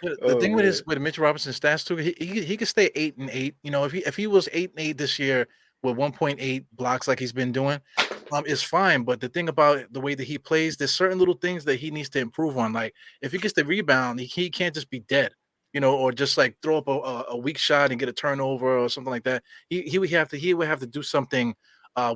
S4: The
S1: Oh
S4: thing
S1: man.
S4: with Mitch Robinson's stats too, he could stay 8-8. You know, if he was 8-8 this year with 1.8 blocks like he's been doing, is fine. But the thing about the way that he plays, there's certain little things that he needs to improve on. Like if he gets the rebound, he can't just be dead, you know, or just like throw up a weak shot and get a turnover or something like that. He would have to do something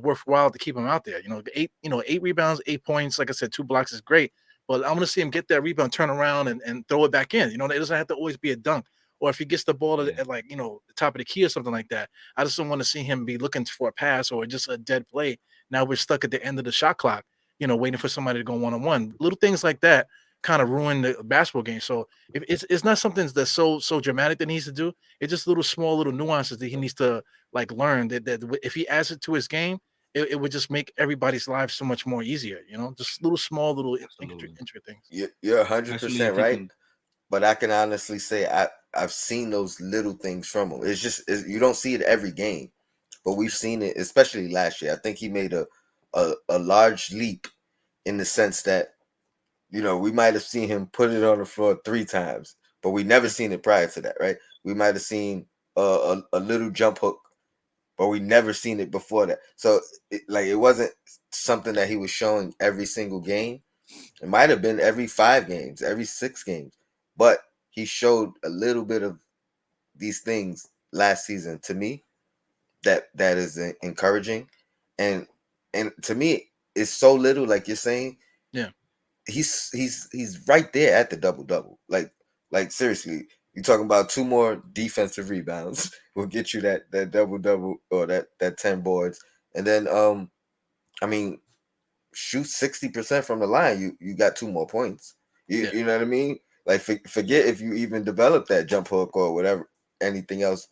S4: worthwhile to keep him out there. You know, 8 rebounds, 8 points. Like I said, 2 blocks is great. But I'm going to see him get that rebound, turn around, and throw it back in. You know, it doesn't have to always be a dunk. Or if he gets the ball at like, you know, the top of the key or something like that. I just don't want to see him be looking for a pass or just a dead play. Now we're stuck at the end of the shot clock, you know, waiting for somebody to go one-on-one. Little things like that kind of ruin the basketball game. So if it's not something that's so dramatic that he needs to do. It's just little nuances that he needs to like learn that if he adds it to his game, it would just make everybody's lives so much more easier, you know, just little
S2: Absolutely.
S4: intricate things.
S1: You're
S2: Especially
S1: 100%
S2: if you
S1: right.
S2: can.
S1: But I can honestly say I've seen those little things from him. You don't see it every game, but we've seen it, especially last year. I think he made a large leap in the sense that, you know, we might have seen him put it on the floor 3 times, but we never seen it prior to that, right? We might have seen a little jump hook, but we never seen it before that. So it wasn't something that he was showing every single game. It might have been every 5 games, every 6 games, but he showed a little bit of these things last season to me that is encouraging, and to me it's so little, like you're saying.
S4: Yeah.
S1: He's right there at the double double. Like seriously, you're talking about 2 more defensive rebounds will get you that double double or that 10 boards, and then I mean, shoot 60% from the line, you got 2 more points.
S4: Yeah.
S1: You know what I mean? Like forget if you even develop that jump hook or whatever, anything else.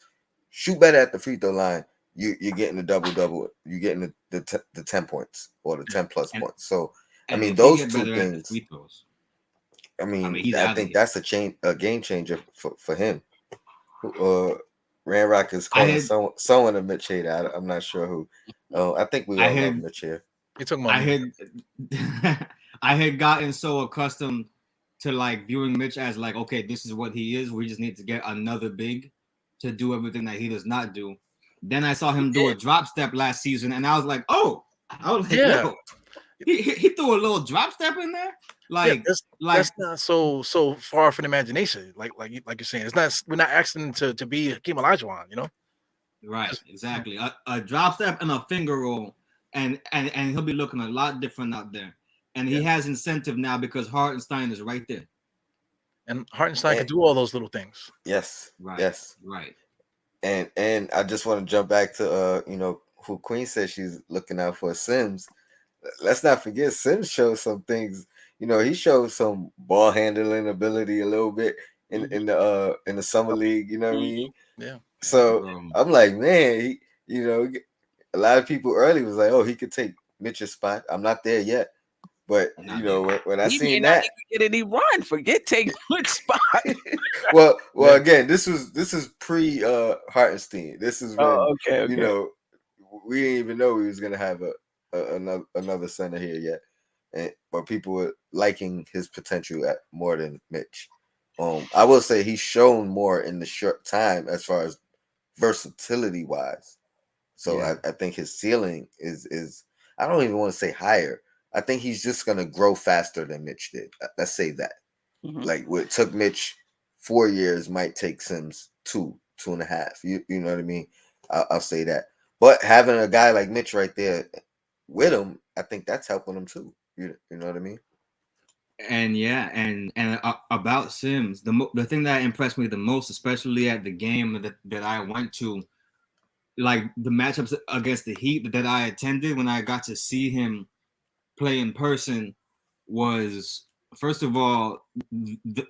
S1: Shoot better at the free throw line. You're getting the double double. You're getting the 10 points or the 10 plus
S2: And,
S1: points. So I
S2: and
S1: mean,
S2: if he
S1: those
S2: get
S1: 2
S2: better at the
S1: things.
S2: free throws,
S1: I mean,
S2: he's
S1: I
S2: out of
S1: think
S2: here.
S1: that's a game changer for him. Ranrock is
S2: I
S1: calling
S2: had
S1: someone a Mitch hater. I'm not sure who. I think we
S2: I
S1: all love
S2: had
S1: Mitch here.
S4: You're talking about
S2: I
S4: me.
S2: had I had gotten so accustomed to like viewing Mitch as like, okay, this is what he is. We just need to get another big to do everything that he does not do. Then I saw him do a drop step last season, and I was like, oh, I was like,
S4: Yeah.
S2: whoa, he threw a little drop step in there. Like,
S4: that's not so far from imagination. Like you're saying, it's not. We're not asking to be Hakeem Olajuwon, you know.
S2: right,
S4: Just,
S2: exactly. A drop step and a finger roll, and he'll be looking a lot different out there. And he has incentive now because Hartenstein is right there.
S4: and Hartenstein
S1: And,
S4: could do all those little things.
S1: yes,
S2: Right,
S1: yes.
S2: right.
S1: And I just want to jump back to who Queen said she's looking out for Sims. Let's not forget Sims showed some things. He showed some ball handling ability a little bit in the summer league. You know what I mean?
S4: Yeah.
S1: So I'm like, man, a lot of people early was like, oh, he could take Mitch's spot. I'm not there yet, but when I
S3: He may
S1: seen
S3: not
S1: that,
S3: even get any run. Forget taking which spot.
S1: well, again, this is pre Hartenstein. This is when
S3: Okay.
S1: we didn't even know we was gonna have another center here yet, but people were liking his potential more than Mitch. I will say he's shown more in the short time as far as versatility wise. So I think his ceiling is I don't even want to say higher. I think he's just gonna grow faster than Mitch did. Let's say that. Like what took Mitch 4 years might take Sims 2.5. You know what I mean? I'll say that. But having a guy like Mitch right there with him, I think that's helping him too. You know what I mean?
S2: And about Sims, the thing that impressed me the most, especially at the game that I went to, like the matchups against the Heat that I attended when I got to see him play in person, was first of all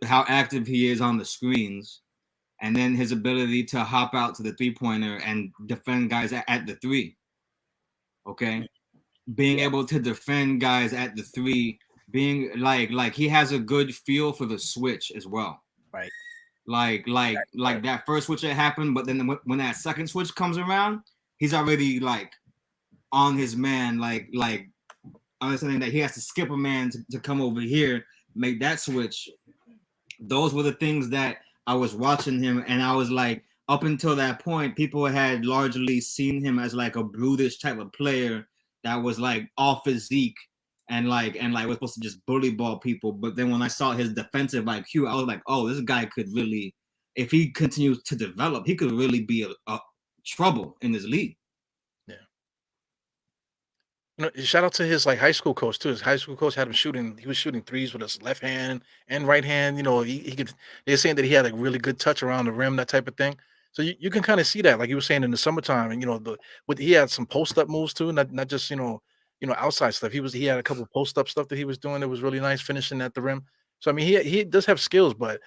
S2: how active he is on the screens, and then his ability to hop out to the 3-pointer and defend guys at the 3. Okay, being able to defend guys at the 3, being like he has a good feel for the switch as well.
S3: Right.
S2: Like that first switch that happened, but then when that second switch comes around, he's already like on his man, like understanding that he has to skip a man to come over here, make that switch. Those were the things that I was watching him, and I was like, up until that point, people had largely seen him as like a brutish type of player that was like all physique and was supposed to just bully ball people. But then when I saw his defensive IQ, I was like, oh, this guy could really, if he continues to develop, he could really be a trouble in this league.
S4: Shout out to his high school coach too. His high school coach had him shooting. He was shooting threes with his left hand and right hand. He could. They're saying that he had a really good touch around the rim, that type of thing. So you can kind of see that, like you were saying in the summertime, and he had some post up moves too, not just outside stuff. He had a couple post up stuff that he was doing that was really nice, finishing at the rim. So I mean, he does have skills, but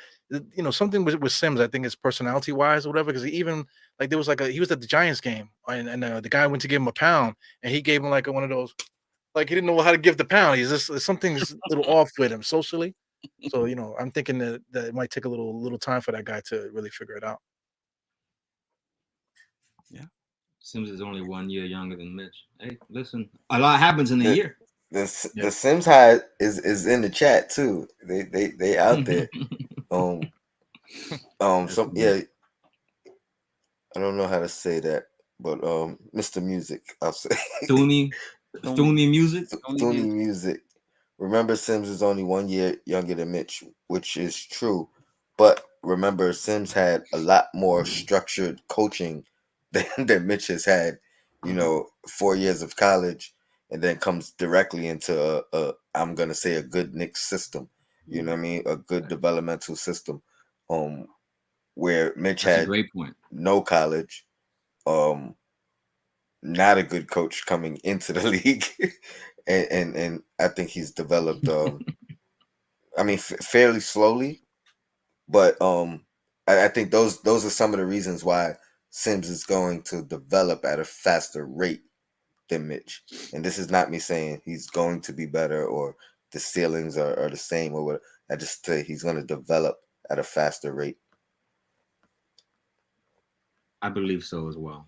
S4: something with Sims, I think, is personality wise or whatever. Because even like there was he was at the Giants game, and the guy went to give him a pound, and he gave him one of those, like he didn't know how to give the pound. He's just something's a little off with him socially. So I'm thinking that it might take a little time for that guy to really figure it out.
S3: Yeah,
S2: Sims is only 1 year younger than Mitch. Hey, listen, a lot happens in a year.
S1: The Sims High is in the chat too. They out there. So yeah, I don't know how to say that, but Mr. Music, I'll say.
S2: Thoonie Music.
S1: Thoonie Music. Remember, Sims is only 1 year younger than Mitch, which is true. But remember, Sims had a lot more structured coaching than Mitch has had. 4 years of college, and then comes directly into I'm gonna say a good Knicks system. You know what I mean? A good developmental system. Where Mitch
S2: That's
S1: had
S2: a great point.
S1: No college, not a good coach coming into the league, and I think he's developed. I mean, fairly slowly, but I think those are some of the reasons why Sims is going to develop at a faster rate than Mitch. And this is not me saying he's going to be better or the ceilings are the same or what. I just say he's going to develop at a faster rate.
S2: I believe so as well.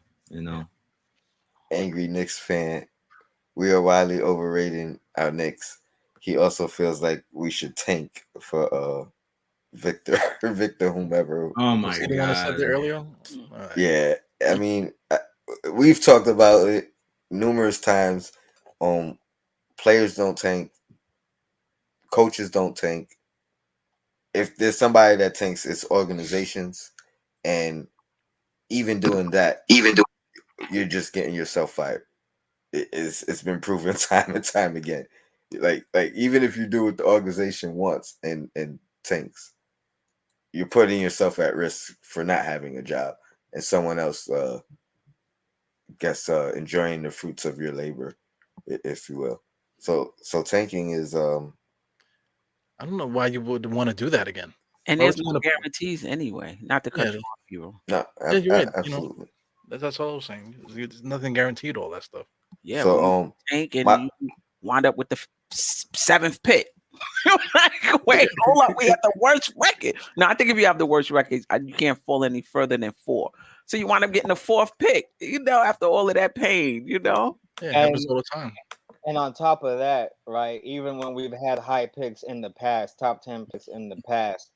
S1: Angry Knicks fan. We are widely overrating our Knicks. He also feels like we should tank for Victor whomever.
S2: Oh my
S4: God! The one I said that earlier.
S1: Yeah, I mean, we've talked about it numerous times. Players don't tank. coaches don't tank. If there's somebody that tanks, it's organizations, and even doing that, you're just getting yourself fired. It's been proven time and time again. Like even if you do it the organization once and tanks, you're putting yourself at risk for not having a job and someone else gets enjoying the fruits of your labor, if you will. So tanking is
S4: I don't know why you would want to do that again.
S3: And
S4: Why
S3: there's
S4: would you
S3: no
S4: want to?
S3: guarantees anyway. Not to cut
S4: Yeah,
S3: you off, Hero.
S1: no,
S4: yeah, you're right. You know,
S1: absolutely.
S4: that's all I was saying. There's nothing guaranteed. All that stuff.
S3: Yeah,
S1: So
S3: when you tank and
S1: my
S3: you wind up with the seventh pick. Like, wait, hold up. We have the worst record. No, I think if you have the worst record, you can't fall any further than 4. So you wind up getting the 4th pick, after all of that pain,
S4: Yeah, it happens all the time.
S5: And on top of that, right, even when we've had high picks in the past, top 10 picks in the past,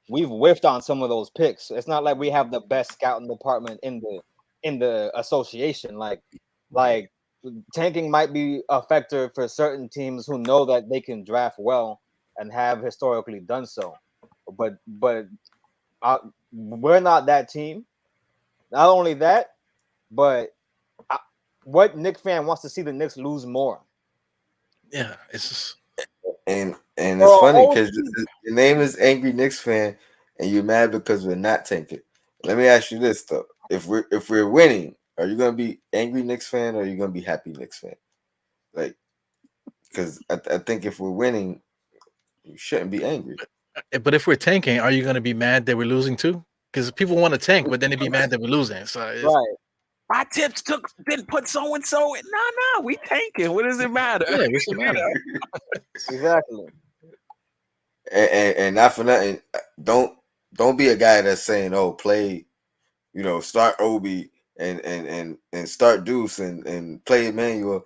S5: we've whiffed on some of those picks. It's not like we have the best scouting department in the association. Like tanking might be a factor for certain teams who know that they can draft well and have historically done so. But we're not that team. Not only that, but what Knicks fan wants to see the Knicks lose more?
S4: Yeah, it's just,
S1: and it's funny because your name is Angry Knicks fan, and you're mad because we're not tanking. Let me ask you this though: if we're winning, are you gonna be angry Knicks fan or are you gonna be happy Knicks fan? Like, because I think if we're winning, you shouldn't be angry.
S4: but if we're tanking, are you going to be mad that we're losing too? Because people want to tank, but then they be mad that we're losing. So
S5: Right.
S3: my tips didn't put so and so in. No, we tanking. What does it matter?
S4: yeah, what's the matter?
S5: Exactly.
S1: And not for nothing, don't be a guy that's saying, "Oh, play, start Obi and start Deuce and play Emmanuel,"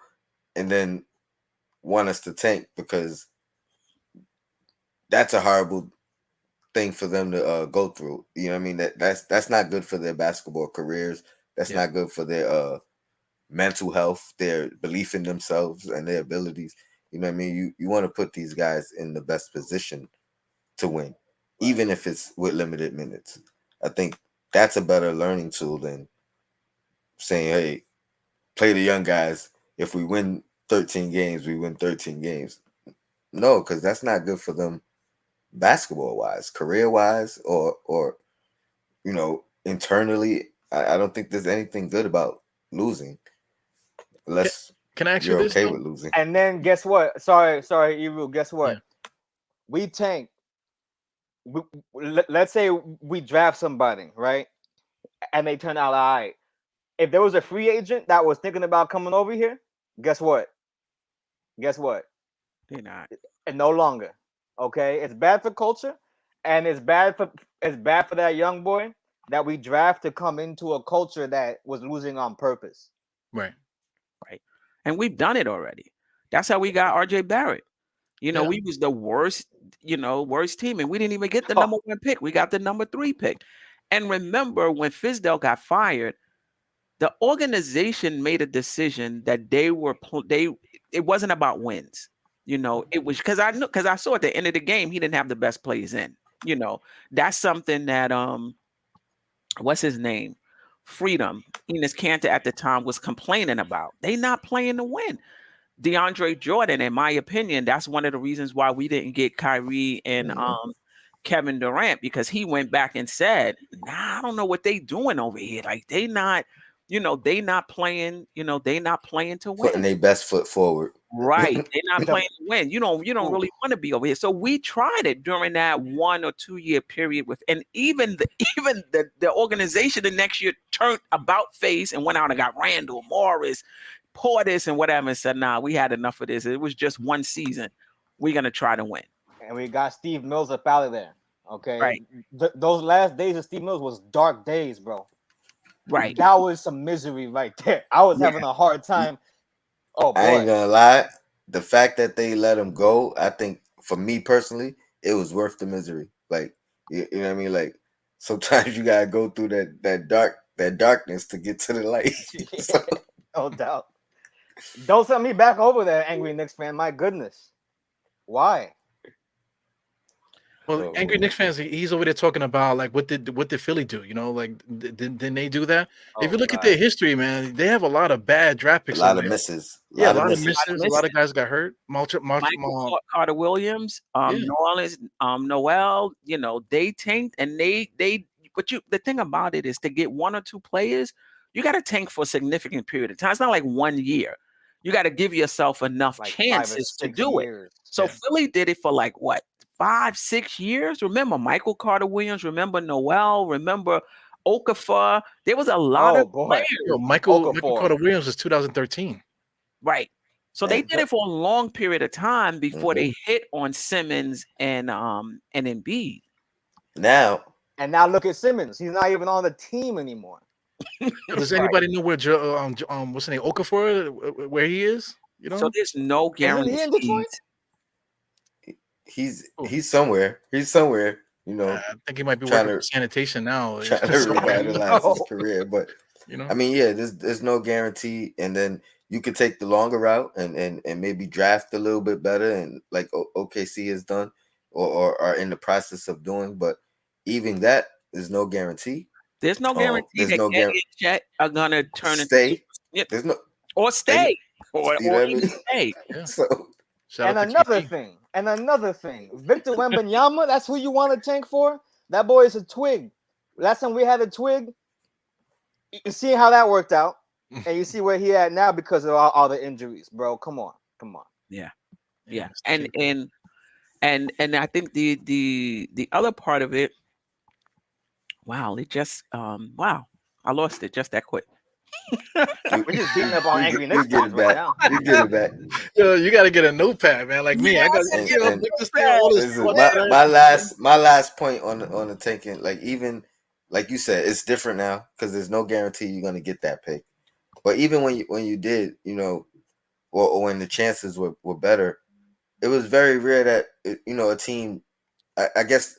S1: and then want us to tank, because that's a horrible thing for them to go through. You know what I mean? That's not good for their basketball careers. That's not good for their mental health, their belief in themselves and their abilities. You know what I mean? You want to put these guys in the best position to win, even if it's with limited minutes. I think that's a better learning tool than saying, "Hey, play the young guys. If we win 13 games, we win 13 games." No, because that's not good for them basketball wise, career wise, or internally. I don't think there's anything good about losing unless
S4: Can I ask you
S1: you're
S4: this?
S1: okay
S4: Though?
S1: with losing.
S5: And then guess what? Sorry, Eru. Guess what?
S4: Yeah.
S5: We tank. Let's say we draft somebody, right? And they turn out all right. If there was a free agent that was thinking about coming over here, guess what? Guess what?
S3: They're not.
S5: And no longer. Okay, it's bad for culture, and it's bad for that young boy that we draft to come into a culture that was losing on purpose.
S4: Right.
S3: And we've done it already. That's how we got RJ Barrett. We was the worst team, and we didn't even get the number 1 pick. We got the number 3 pick. And remember, when Fizdale got fired, the organization made a decision that it wasn't about wins. It was because I saw at the end of the game he didn't have the best plays in. That's something that what's his name? Freedom, Enes Kanter at the time was complaining about. They not playing to win. DeAndre Jordan, in my opinion, that's one of the reasons why we didn't get Kyrie and Kevin Durant, because he went back and said, I don't know what they doing over here. Like they not playing, they not playing to win.
S1: Putting their best foot forward.
S3: Right. They're not playing to win. You don't really want to be over here. So we tried it during that 1 or 2 year period and even the organization the next year turned about face and went out and got Randall, Morris, Portis, and whatever, and said, nah, we had enough of this. It was just one season. We're gonna try to win.
S5: And we got Steve Mills up out of there. Okay.
S3: Right.
S5: Those last days of Steve Mills was dark days, bro.
S3: Right.
S5: That was some misery right there. I was having a hard time. Oh boy.
S1: I ain't gonna lie. The fact that they let him go, I think for me personally, it was worth the misery. Like, you know what I mean? Like, sometimes you gotta go through that darkness to get to the light. So,
S5: no doubt. Don't send me back over there, angry Knicks fan. My goodness. Why?
S4: Well, angry Knicks fans, he's over there talking about like what did Philly do? You know, like didn't they do that? If you look at their history, man, they have a lot of bad draft picks.
S1: A lot of misses.
S4: A lot of misses. A lot of guys got hurt.
S3: Michael Carter Williams, New Orleans, Noel. You know, they tanked and they. But the thing about it is to get one or two players, you got to tank for a significant period of time. It's not like 1 year. You got to give yourself enough chances to do it. So Philly did it for like what? 5-6 years. Remember Michael Carter Williams. Remember Noel. Remember Okafor. There was a lot of players.
S4: Michael Carter Williams was 2013.
S3: Right. So they did it for a long period of time before they hit on Simmons and Embiid.
S1: Now
S5: look at Simmons. He's not even on the team anymore.
S4: Does anybody know where what's the name, Okafor, where he is? You know.
S3: So there's no guarantee.
S1: He's somewhere. He's somewhere. You know,
S4: I think he might be working for sanitation now.
S1: Trying to revitalize his career, but
S4: you know,
S1: I mean, yeah, there's no guarantee, and then you could take the longer route and maybe draft a little bit better, and like OKC has done or are in the process of doing, but even that is no guarantee.
S3: There's no guarantee that Jet are gonna turn
S1: stay.
S3: There's no or stay or even stay.
S5: Yeah. So. And another thing, Victor Wembanyama, that's who you want to tank for? That boy is a twig. Last time we had a twig, you see how that worked out, and you see where he at now because of all the injuries, bro. Come on.
S3: Yeah. And I think the other part of it, wow, it just I lost it just that quick.
S5: We're just beating up on angry Knicks fans
S1: right now. You get it back.
S4: Yo, you got to get a notepad, man. Like me, I got
S1: my last point on the tanking. Like even like you said, it's different now because there's no guarantee you're gonna get that pick. But even when you did, you know, or when the chances were better, it was very rare that a team. I guess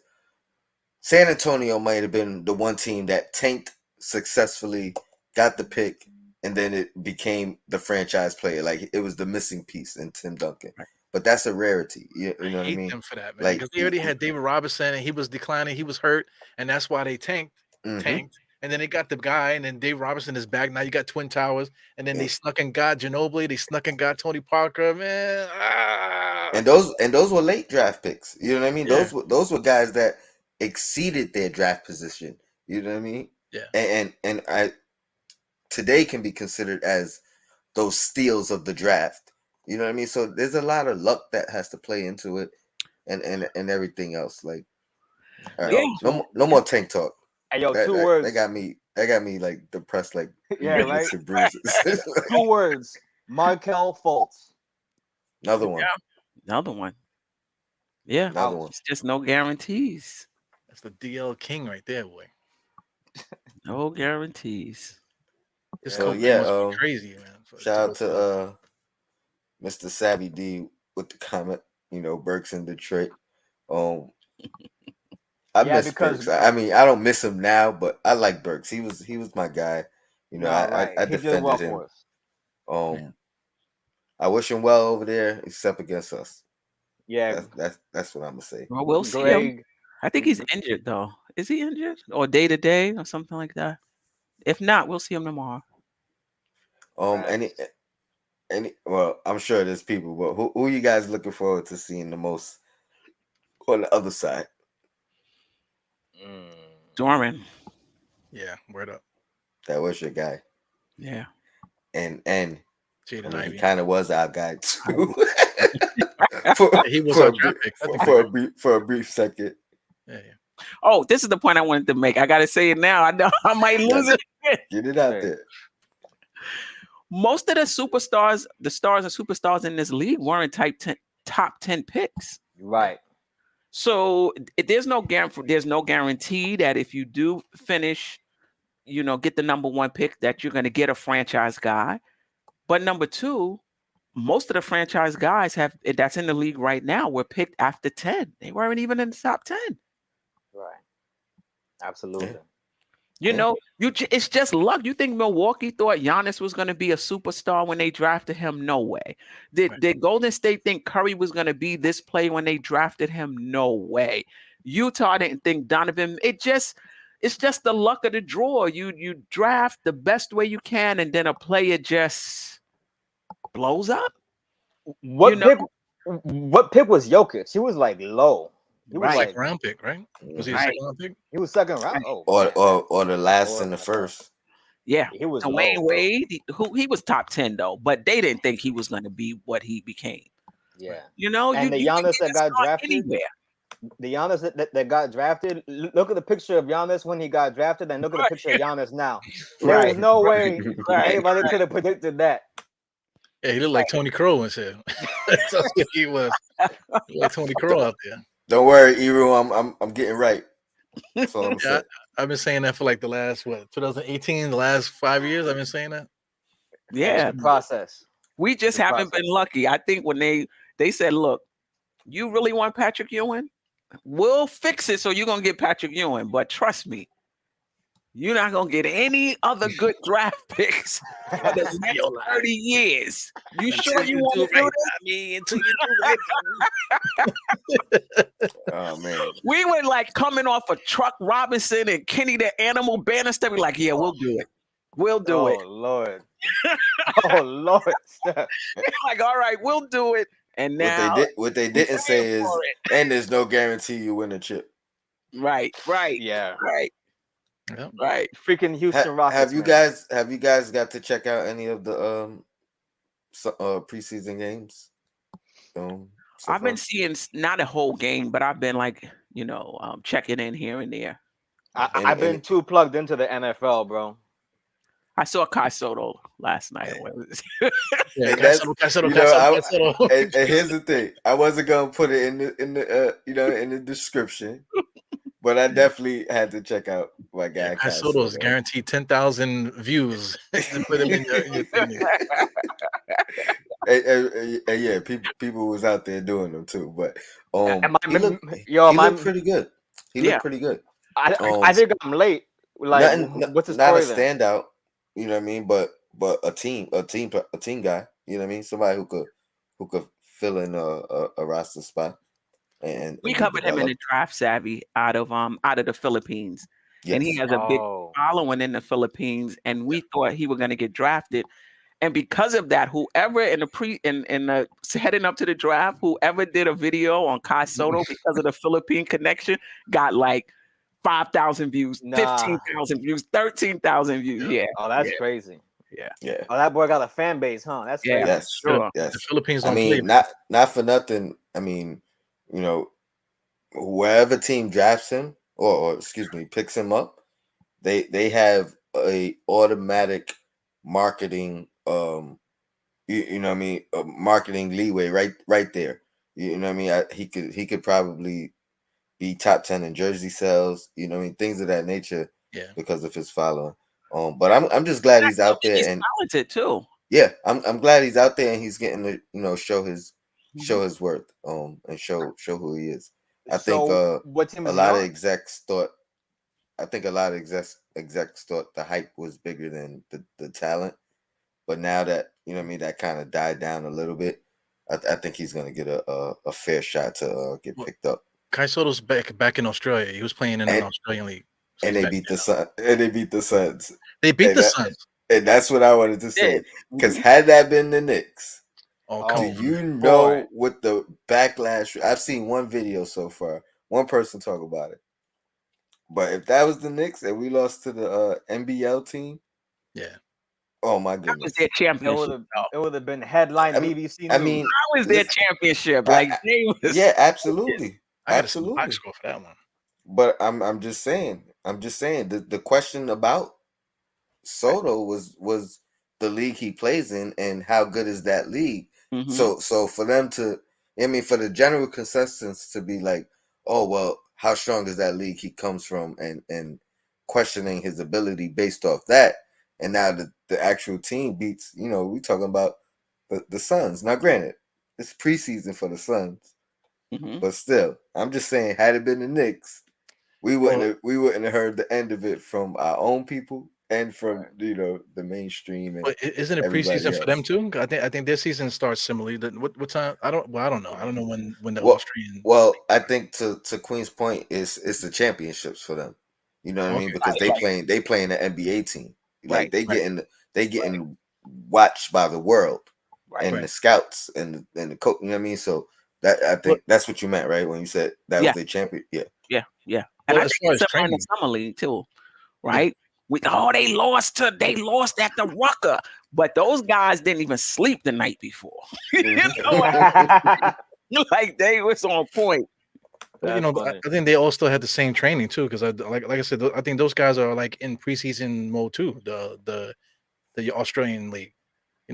S1: San Antonio might have been the one team that tanked successfully, got the pick, and then it became the franchise player. Like it was the missing piece in Tim Duncan. Right. But that's a rarity. You know what I mean?
S4: Them for that, man. Because they already had David Robinson, and he was declining. He was hurt, and that's why they tanked. And then they got the guy, and then Dave Robinson is back. Now you got Twin Towers, and then they snuck and got Ginobili. They snuck and got Tony Parker, man.
S1: And those were late draft picks. You know what I mean? Yeah. Those were guys that exceeded their draft position. You know what I mean?
S4: Yeah.
S1: And I today can be considered as those steals of the draft. You know what I mean? So there's a lot of luck that has to play into it, and everything else. Like, no more tank talk.
S5: Hey, yo, two words.
S1: That got me like depressed. Like,
S5: right. 2 words. Markelle Fultz.
S1: Another one.
S3: Yeah. Another one. Yeah.
S1: Another one.
S3: It's just no guarantees.
S4: That's the DL King right there, boy.
S3: No guarantees.
S4: This crazy, man.
S1: Shout out to Mr. Savvy D with the comment. You know, Burks in Detroit. I miss Burks. I mean, I don't miss him now, but I like Burks. He was my guy. You know, I defended him. I wish him well over there, except against us.
S5: Yeah,
S1: that's what I'm gonna say.
S3: Well, we'll see him. I think he's injured though. Is he injured or day to day or something like that? If not, we'll see him tomorrow.
S1: Well, I'm sure there's people, but who are you guys looking forward to seeing the most on the other side?
S3: Dorman.
S4: Yeah, word up.
S1: That was your guy.
S3: Yeah.
S1: And
S4: he
S1: kind of was our guy too.
S4: He was our draft pick
S1: for a brief second.
S4: Yeah.
S3: Oh, this is the point I wanted to make. I gotta say it now. I know I might lose it.
S1: Get it out there.
S3: Most of the stars and superstars in this league weren't top 10 picks.
S5: Right.
S3: So there's no guarantee that if you do finish, get the number 1 pick, that you're going to get a franchise guy. But number 2, most of the franchise guys that's in the league right now were picked after 10. They weren't even in the top 10.
S5: Right. Absolutely.
S3: It's just luck. You think Milwaukee thought Giannis was going to be a superstar when they drafted him? No way. Did Golden State think Curry was going to be this player when they drafted him? No way. Utah didn't think Donovan. It's just the luck of the draw. You draft the best way you can, and then a player just blows up.
S5: What
S3: You know,
S5: pick? What pick was Jokic? He was like low. He was
S3: Right.
S5: like
S4: Second round pick, right? Was he a
S3: Right.
S4: second round pick?
S5: he was second round. Oh,
S1: or
S5: man,
S1: or the last
S5: lower
S1: in the
S5: than I thought.
S1: first.
S3: yeah.
S5: He was
S3: Dwayne
S5: low, bro.
S3: Wade, he was top 10 though, but they didn't think he was going to be what he became.
S5: Yeah.
S3: You know,
S5: And the
S3: you can
S5: Giannis
S3: get
S5: that
S3: a
S5: got
S3: start
S5: drafted,
S3: anywhere.
S5: the Giannis that got drafted. Look at the picture of Giannis when he got drafted, and look at the picture of Giannis now. There
S3: Right.
S5: is no way
S3: Right.
S5: anybody could have predicted that.
S4: Yeah, he looked like Tony Crow and shit. That's what he was. He looked like Tony Crow out there.
S1: Don't worry, Eru, I'm getting right. That's all I'm
S4: Yeah,
S1: saying.
S4: I've been saying that for like the last 2018, the last 5 years. I've been saying that.
S5: It's
S3: Yeah.
S5: the process.
S3: We just
S5: the
S3: haven't
S5: process.
S3: been lucky. I think when they said, "Look, you really want Patrick Ewing? We'll fix it so you're going to get Patrick Ewing, but trust me, you're not going to get any other good draft picks for the next 30 years. You sure you want to do this?"
S4: I mean, until you do right.
S1: Oh man.
S3: We were like coming off of Truck Robinson and Kenny the Animal Bannister. We're like, yeah, we'll do it. We'll do it.
S5: Oh Lord. Oh Lord.
S3: Like, all right, we'll do it. And now,
S1: What they didn't say is, and there's no guarantee you win a chip.
S3: right,
S5: Yeah.
S3: right.
S5: Freaking Houston Rockets.
S1: Have you guys got to check out any of the preseason games? So
S3: I've been
S1: far?
S3: seeing not a whole game, but I've been like, checking in here and there.
S5: I've been too plugged into the NFL, bro.
S3: I saw Kai Soto last night.
S4: Yeah,
S1: And
S4: Casoto.
S1: And here's the thing: I wasn't gonna put it in the in the description, but I definitely had to check out my guy. Kai
S4: Soto is guaranteed 10,000 views to put him in your thing.
S1: And yeah, people was out there doing them too, but he looked pretty good. He looked pretty good.
S5: I think I'm late. Like, what's the story?
S1: Not a standout, you know what I mean? But a team guy, you know what I mean? Somebody who could fill in a roster spot. And
S3: we covered him in the Draft Savvy out of the Philippines. Yes. And he has a big following in the Philippines, and we thought he was going to get drafted. And because of that, whoever heading up to the draft, whoever did a video on Kai Soto because of the Philippine connection got like 5,000 views, 15,000 views, 13,000 views. Yeah.
S5: Oh, that's crazy.
S3: Yeah.
S5: Oh, that boy got a fan base, huh? That's crazy.
S1: Yes, sure. Yes.
S4: The Philippines.
S1: I mean, not for nothing. I mean, wherever team drafts him or excuse me, picks him up, they have a automatic marketing you know what I mean, marketing leeway right there. You know what I mean? He could probably be top 10 in jersey sales, you know what I mean, things of that nature.
S4: Yeah.
S1: Because of his following. But I'm just glad he's out there,
S3: he's
S1: and
S3: talented too.
S1: Yeah, I'm glad he's out there and he's getting to show his worth and show who he is. I think
S5: what team is
S1: a lot of execs thought the hype was bigger than the talent. But now that that kind of died down a little bit, I think he's gonna get a fair shot to get picked up.
S4: Kai Soto's back in Australia. He was playing in an Australian league. So
S1: and they beat the Suns. And they beat the Suns.
S4: They beat the Suns.
S1: And that's what I wanted to say. Because had that been the Knicks,
S4: do
S1: you know what the backlash? I've seen one video so far, one person talk about it. But if that was the Knicks and we lost to the NBL team, oh my goodness,
S3: that was their championship.
S5: It would have been headline BBC News.
S1: I mean,
S3: that was their championship.
S1: Absolutely,
S4: I got
S1: absolutely.
S4: a box score for that one.
S1: But I'm just saying. The question about Soto was the league he plays in and how good is that league. Mm-hmm. So for them to, for the general consensus to be like, oh well, how strong is that league he comes from, and questioning his ability based off that, and now the actual team beats, we talking about the Suns. Now granted, it's preseason for the Suns, but still, I'm just saying, had it been the Knicks, we wouldn't have heard the end of it from our own people, and from the mainstream and
S4: But isn't it
S1: everybody
S4: preseason for them
S1: else.
S4: too? I think their season starts similarly. What time? I don't know. I don't know when the
S1: Well,
S4: Austrian.
S1: well, I think to Queen's point is it's the championships for them. You know what I mean?
S4: Okay,
S1: Because they playing the NBA team. Like
S3: Right.
S1: they getting watched by the world
S3: Right.
S1: and
S4: Right.
S1: the scouts and the coach. You know what I mean? So that I think that's what you meant, right? When you said that
S3: Yeah.
S1: was their champion. Yeah.
S3: Yeah. And
S4: Well,
S3: I
S4: as
S3: think
S4: far
S3: it's
S4: as
S3: similar in the
S4: training,
S3: summer league too, right? They lost at the Rucker, but those guys didn't even sleep the night before. Like they was on point.
S4: well,
S5: That's
S4: I
S5: funny.
S4: think they all still had the same training too. Because like I said, I think those guys are like in preseason mode too. The Australian league,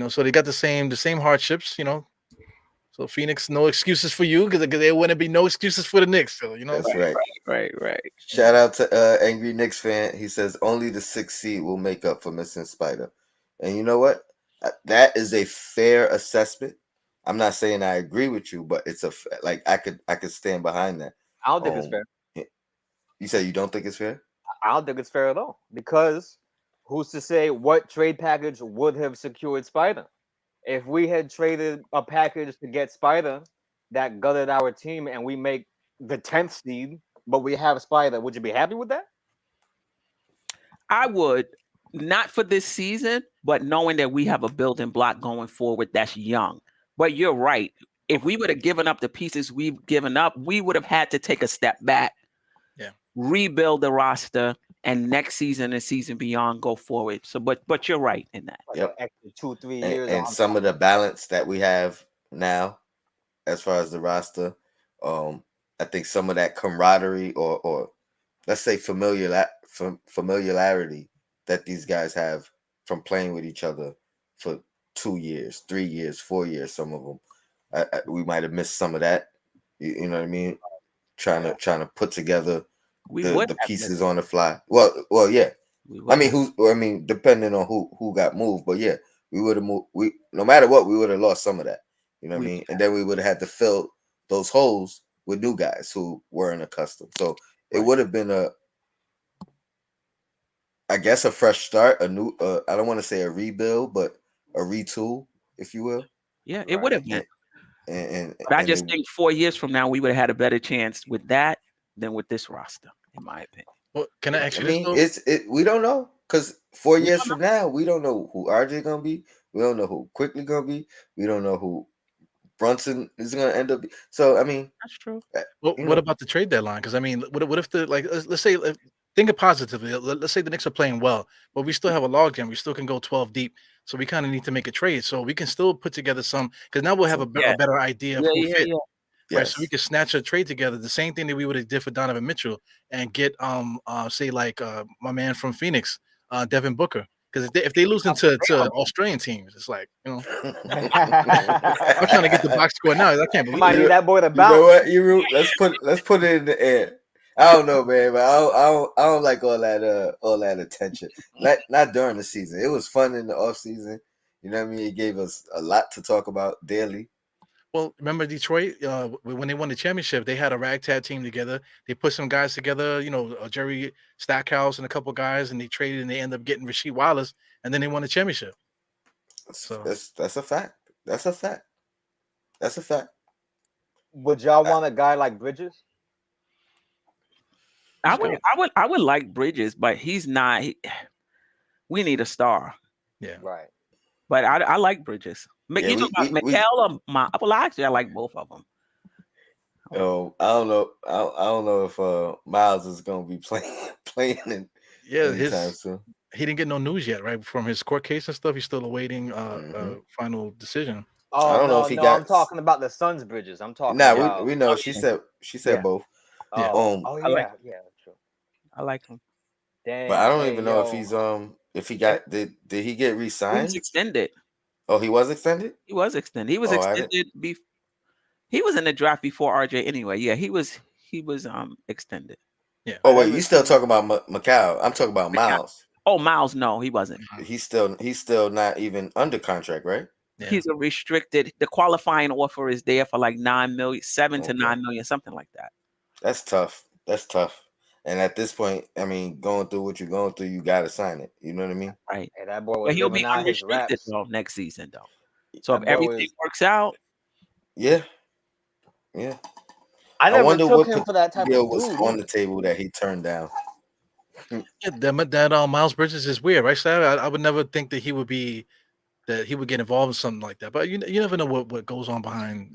S4: so they got the same hardships. So Phoenix, no excuses for you because there wouldn't be no excuses for the Knicks. So
S1: That's right.
S3: Right.
S1: Shout out to Angry Knicks fan. He says only the 6th seed will make up for missing Spider. And you know what? That is a fair assessment. I'm not saying I agree with you, but it's like I could stand behind that.
S5: I don't think it's fair.
S1: You say you don't think it's fair?
S5: I don't think it's fair at all because who's to say what trade package would have secured Spider? If we had traded a package to get Spider that gutted our team and we make the 10th seed, but we have Spider, would you be happy with that?
S3: I would, not for this season, but knowing that we have a building block going forward that's young. But you're right. If we would have given up the pieces we've given up, we would have had to take a step back, rebuild the roster, and next season and season beyond go forward. So, but you're right in that.
S5: Like extra 2-3 years.
S1: And some of the balance that we have now, as far as the roster, I think some of that camaraderie or let's say familiarity that these guys have from playing with each other for 2 years, 3 years, 4 years. Some of them, we might have missed some of that. You know what I mean? Trying to put together the pieces on the fly. Well, yeah. I mean, depending on who got moved, but yeah, we would have moved. No matter what, we would have lost some of that. You know what I mean? And then we would have had to fill those holes with new guys who weren't accustomed. So it would have been I guess a fresh start, a new. I don't want to say a rebuild, but a retool, if you will.
S3: Yeah, it would have been. But I just think 4 years from now we would have had a better chance with that than with this roster, in my opinion.
S4: Well, can I ask you
S1: this? We don't know because 4 years from now we don't know who RJ gonna be. We don't know who Quickly gonna be. We don't know who Brunson is gonna end up. So I mean,
S3: that's true.
S4: Well, what about the trade deadline? Because I mean, what if let's say think it positively. Let's say the Knicks are playing well, but we still have a logjam. We still can go 12 deep. So we kind of need to make a trade. So we can still put together some because now we'll have a better idea of who fit. Right, so we could snatch a trade together. The same thing that we would have did for Donovan Mitchell and get say like my man from Phoenix, Devin Booker. Because if they lose into Australian teams, it's like I'm trying to get the box score now. I can't believe
S5: might need that boy to bounce.
S1: You know what? Let's put it in the air. I don't know, man, but I don't like all that attention. Not during the season. It was fun in the off season. You know what I mean? It gave us a lot to talk about daily.
S4: Well, remember Detroit when they won the championship? They had a ragtag team together. They put some guys together, Jerry Stackhouse and a couple guys, and they traded and they ended up getting Rasheed Wallace, and then they won the championship. So
S1: that's a fact. That's a fact.
S5: Would y'all want a guy like Bridges?
S3: I would like Bridges, but he's not. We need a star.
S4: Yeah,
S5: right.
S3: But I like Bridges. You talk about Mikal or well, actually, I like both of them.
S1: Oh, I don't know. I don't know if Miles is going to be playing in anytime soon.
S4: He didn't get no news yet, right? From his court case and stuff. He's still awaiting final decision.
S5: Oh, I don't know if he got. I'm talking about the Suns Bridges. I'm talking.
S1: Nah, we know. She said both.
S5: Yeah. Yeah. True.
S3: I like him.
S5: Dang,
S1: but I don't even know if he's if he got did he get re-signed?
S3: He was extended.
S1: Oh, he was extended?
S3: He was extended. He was extended he was in the draft before RJ anyway. Yeah, he was extended.
S4: Yeah.
S1: Oh wait, you still talking about Mikal? I'm talking about Miles.
S3: Oh, Miles, no, he wasn't.
S1: He's still not even under contract, right?
S3: Yeah. He's a restricted. The qualifying offer is there for like 9 million, 7 to 9 million, something like that.
S1: That's tough. And at this point, I mean, going through what you're going through, you gotta sign it. You know what I mean?
S3: Right.
S5: Hey, that boy
S3: But
S5: was
S3: he'll
S5: living
S3: be
S5: out his
S3: unrestricted
S5: raps.
S3: though next season though. So if
S5: That boy
S3: everything
S5: was.
S3: works out,
S1: Yeah, yeah.
S5: I
S1: I
S5: never
S1: wonder
S5: took
S1: what
S5: him for that type
S1: deal
S5: of
S1: was
S5: dude.
S1: on the
S5: Either.
S1: table that he turned down.
S4: Yeah, that Miles Bridges is weird, right, Sav? I would never think that he would get involved in something like that. But you never know what goes on behind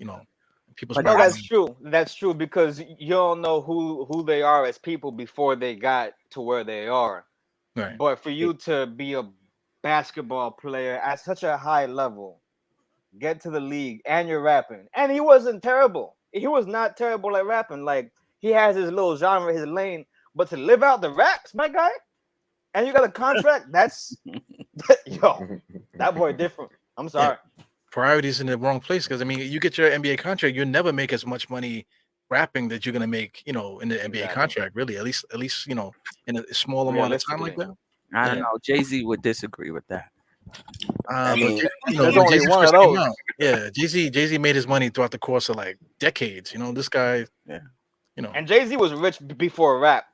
S4: people's
S3: But
S5: No,
S4: private
S5: that's
S4: lives.
S5: true. That's true because you don't know who they are as people before they got to where they are.
S4: Right.
S5: But for you to be a basketball player at such a high level, get to the league, and you're rapping, and he wasn't terrible. He was not terrible at rapping. Like he has his little genre, his lane. But to live out the raps, my guy, and you got a contract, that's yo, that boy different. I'm sorry.
S4: Priorities in the wrong place, because I mean, you get your NBA contract, you'll never make as much money rapping that you're gonna make, in the NBA
S5: Exactly.
S4: contract. Really, at least in a small amount of time like
S5: Realistically.
S4: that.
S3: I don't
S4: Yeah.
S3: know. Jay-Z would disagree with that.
S1: I
S4: But
S1: mean,
S5: There's
S4: when
S5: only
S4: Jay-Z
S5: one of
S4: first came
S5: those.
S4: out, yeah, Jay-Z made his money throughout the course of like decades. This guy,
S3: Yeah.
S5: And Jay-Z was rich before rap,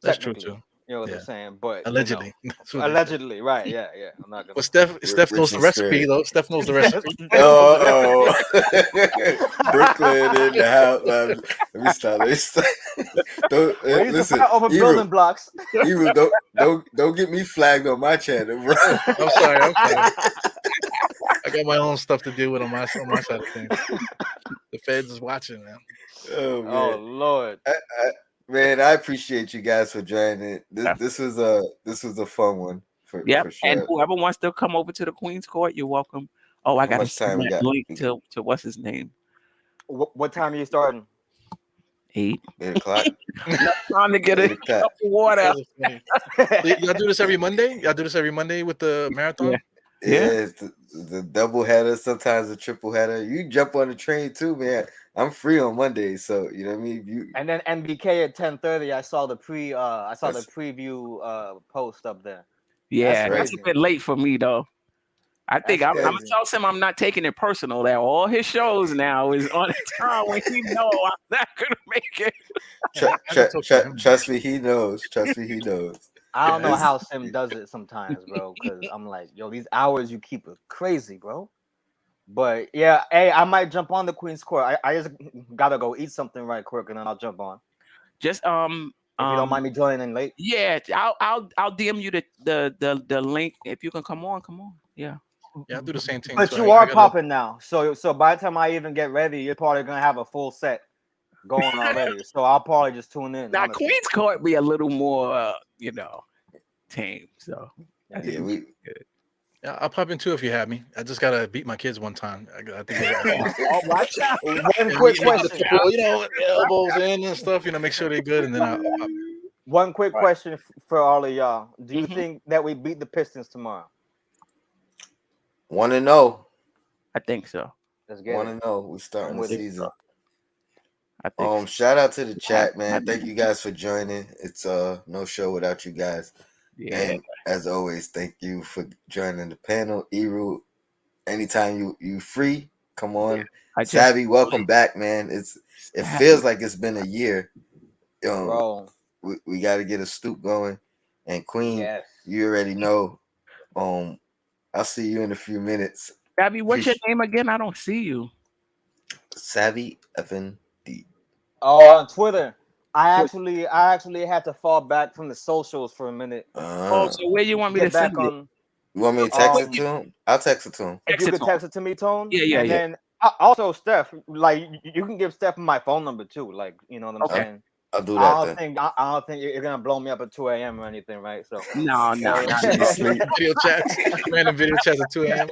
S4: that's true
S5: technically.
S4: too.
S5: You know what I'm
S4: Yeah,
S5: saying? But
S4: allegedly. That's what they say.
S5: allegedly, right? Yeah. I'm not gonna.
S4: But Steph knows
S1: Rich
S4: the
S1: and
S4: recipe
S1: straight.
S4: though. Steph knows the recipe.
S1: Oh, Brooklyn in the house. Let me stop. Don't,
S5: We used to
S1: listen,
S5: fight over building blocks.
S1: Ebru, don't get me flagged on my channel, bro.
S4: I'm sorry. I got my own stuff to deal with on my side of things. The feds is watching, man.
S1: Oh man,
S5: Oh Lord.
S1: man, I appreciate you guys for joining. This was a fun one for
S3: Yep.
S1: sure.
S3: And whoever wants to come over to the Queen's Court, you're welcome. Oh, I
S1: How
S3: got to
S1: much time
S3: send
S1: we
S3: that
S1: got?
S3: link to what's his name?
S5: What time are you starting?
S3: 8.
S1: 8 o'clock.
S3: Enough time to get
S1: 8
S3: a
S1: o'clock.
S3: cup of water.
S4: Y'all do this every Monday? Y'all do this every Monday with the marathon?
S3: Yeah.
S1: Yeah, it's the double header, sometimes a triple header. You jump on the train too, man. I'm free on Mondays, so you know what I mean.
S5: And then NBK at 10:30. I saw the
S1: That's-
S5: preview post up there.
S3: Yeah,
S1: That's
S3: that's a
S5: crazy.
S3: bit late for me though. I think
S5: That's
S3: I'm gonna
S5: crazy.
S3: tell him I'm not taking it personal. That all his shows now is on a time when he know I'm not gonna make it.
S1: Trust me, he knows. Trust me, he knows.
S5: I don't know
S1: This-
S5: how Sim does it sometimes, bro. Because I'm like, yo, these hours you keep are crazy, bro. But yeah, hey, I might jump on the Queen's Court. I just gotta go eat something right quick, and then I'll jump on.
S3: Just
S5: If you don't mind me joining in late.
S3: Yeah, I'll DM you the link. If you can come on. Yeah.
S4: Yeah, I do the same thing.
S5: But
S4: too.
S5: you
S4: I
S5: are
S4: gotta-
S5: popping now, so by the time I even get ready, you're probably gonna have a full set going already. So I'll probably just tune in.
S3: Now
S5: honestly.
S3: Queen's Court be a little more tame. So I think
S1: Yeah,
S3: we
S1: we
S3: should be good.
S4: Yeah, I'll pop in too if you have me. I just gotta beat my kids one time. I think
S3: Oh, watch out.
S5: One quick question.
S4: Elbows in and stuff. Make sure they're good, and then I'll pop in.
S5: One quick question for all of y'all. Do you
S3: Mhm.
S5: think that we beat the Pistons tomorrow?
S1: 1-0.
S3: I think so.
S5: Let's get it.
S1: 1-0. We starting
S5: I'm
S1: the
S5: with it.
S1: season.
S3: I think
S1: Shout out to the chat, man. Thank you guys for joining. It's no show without you guys.
S3: yeah.
S1: And as always, thank you for joining the panel. Eru, anytime you free, come on.
S3: I just
S1: Savvy, welcome back, man. It feels like it's been a year.
S5: Bro.
S1: We got to get a stoop going. And Queen,
S5: Yes.
S1: you already know. I'll see you in a few minutes.
S3: Abby, what's your name again? I don't see you.
S1: Savvy FND.
S5: Oh, on Twitter. I actually had to fall back from the socials for a minute.
S3: Oh, so where you want me to
S5: Get back
S3: send it?
S5: on.
S1: You want me to text it to him? I'll text it to him.
S5: If
S3: Text
S5: you
S3: it
S5: could
S3: to
S5: text it to me, Tone.
S3: Yeah.
S5: And then also Steph, like you can give Steph my phone number too. Like you know what I'm
S3: Okay.
S5: saying.
S1: I'll do that
S5: I
S1: then.
S5: don't think you're gonna blow me up at 2 a.m. or anything, right? So
S3: No.
S4: Video chats, random video chats at 2 a.m.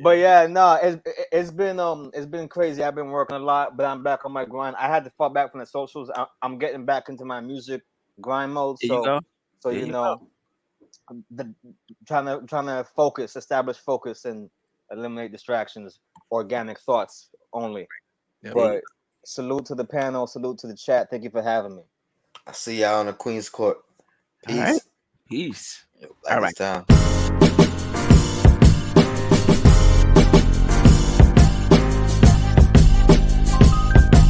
S5: But yeah, no, it's been crazy. I've been working a lot, but I'm back on my grind. I had to fall back from the socials. I'm getting back into my music grind mode.
S3: There you go.
S5: So
S3: There
S5: you
S3: you
S5: know, trying to establish focus, and eliminate distractions. Organic thoughts only.
S4: Yep.
S5: But salute to the panel. Salute to the chat. Thank you for having me.
S1: I'll see y'all on the Queen's Court. Peace.
S3: All right. Peace.
S1: Like
S3: All
S1: it's time.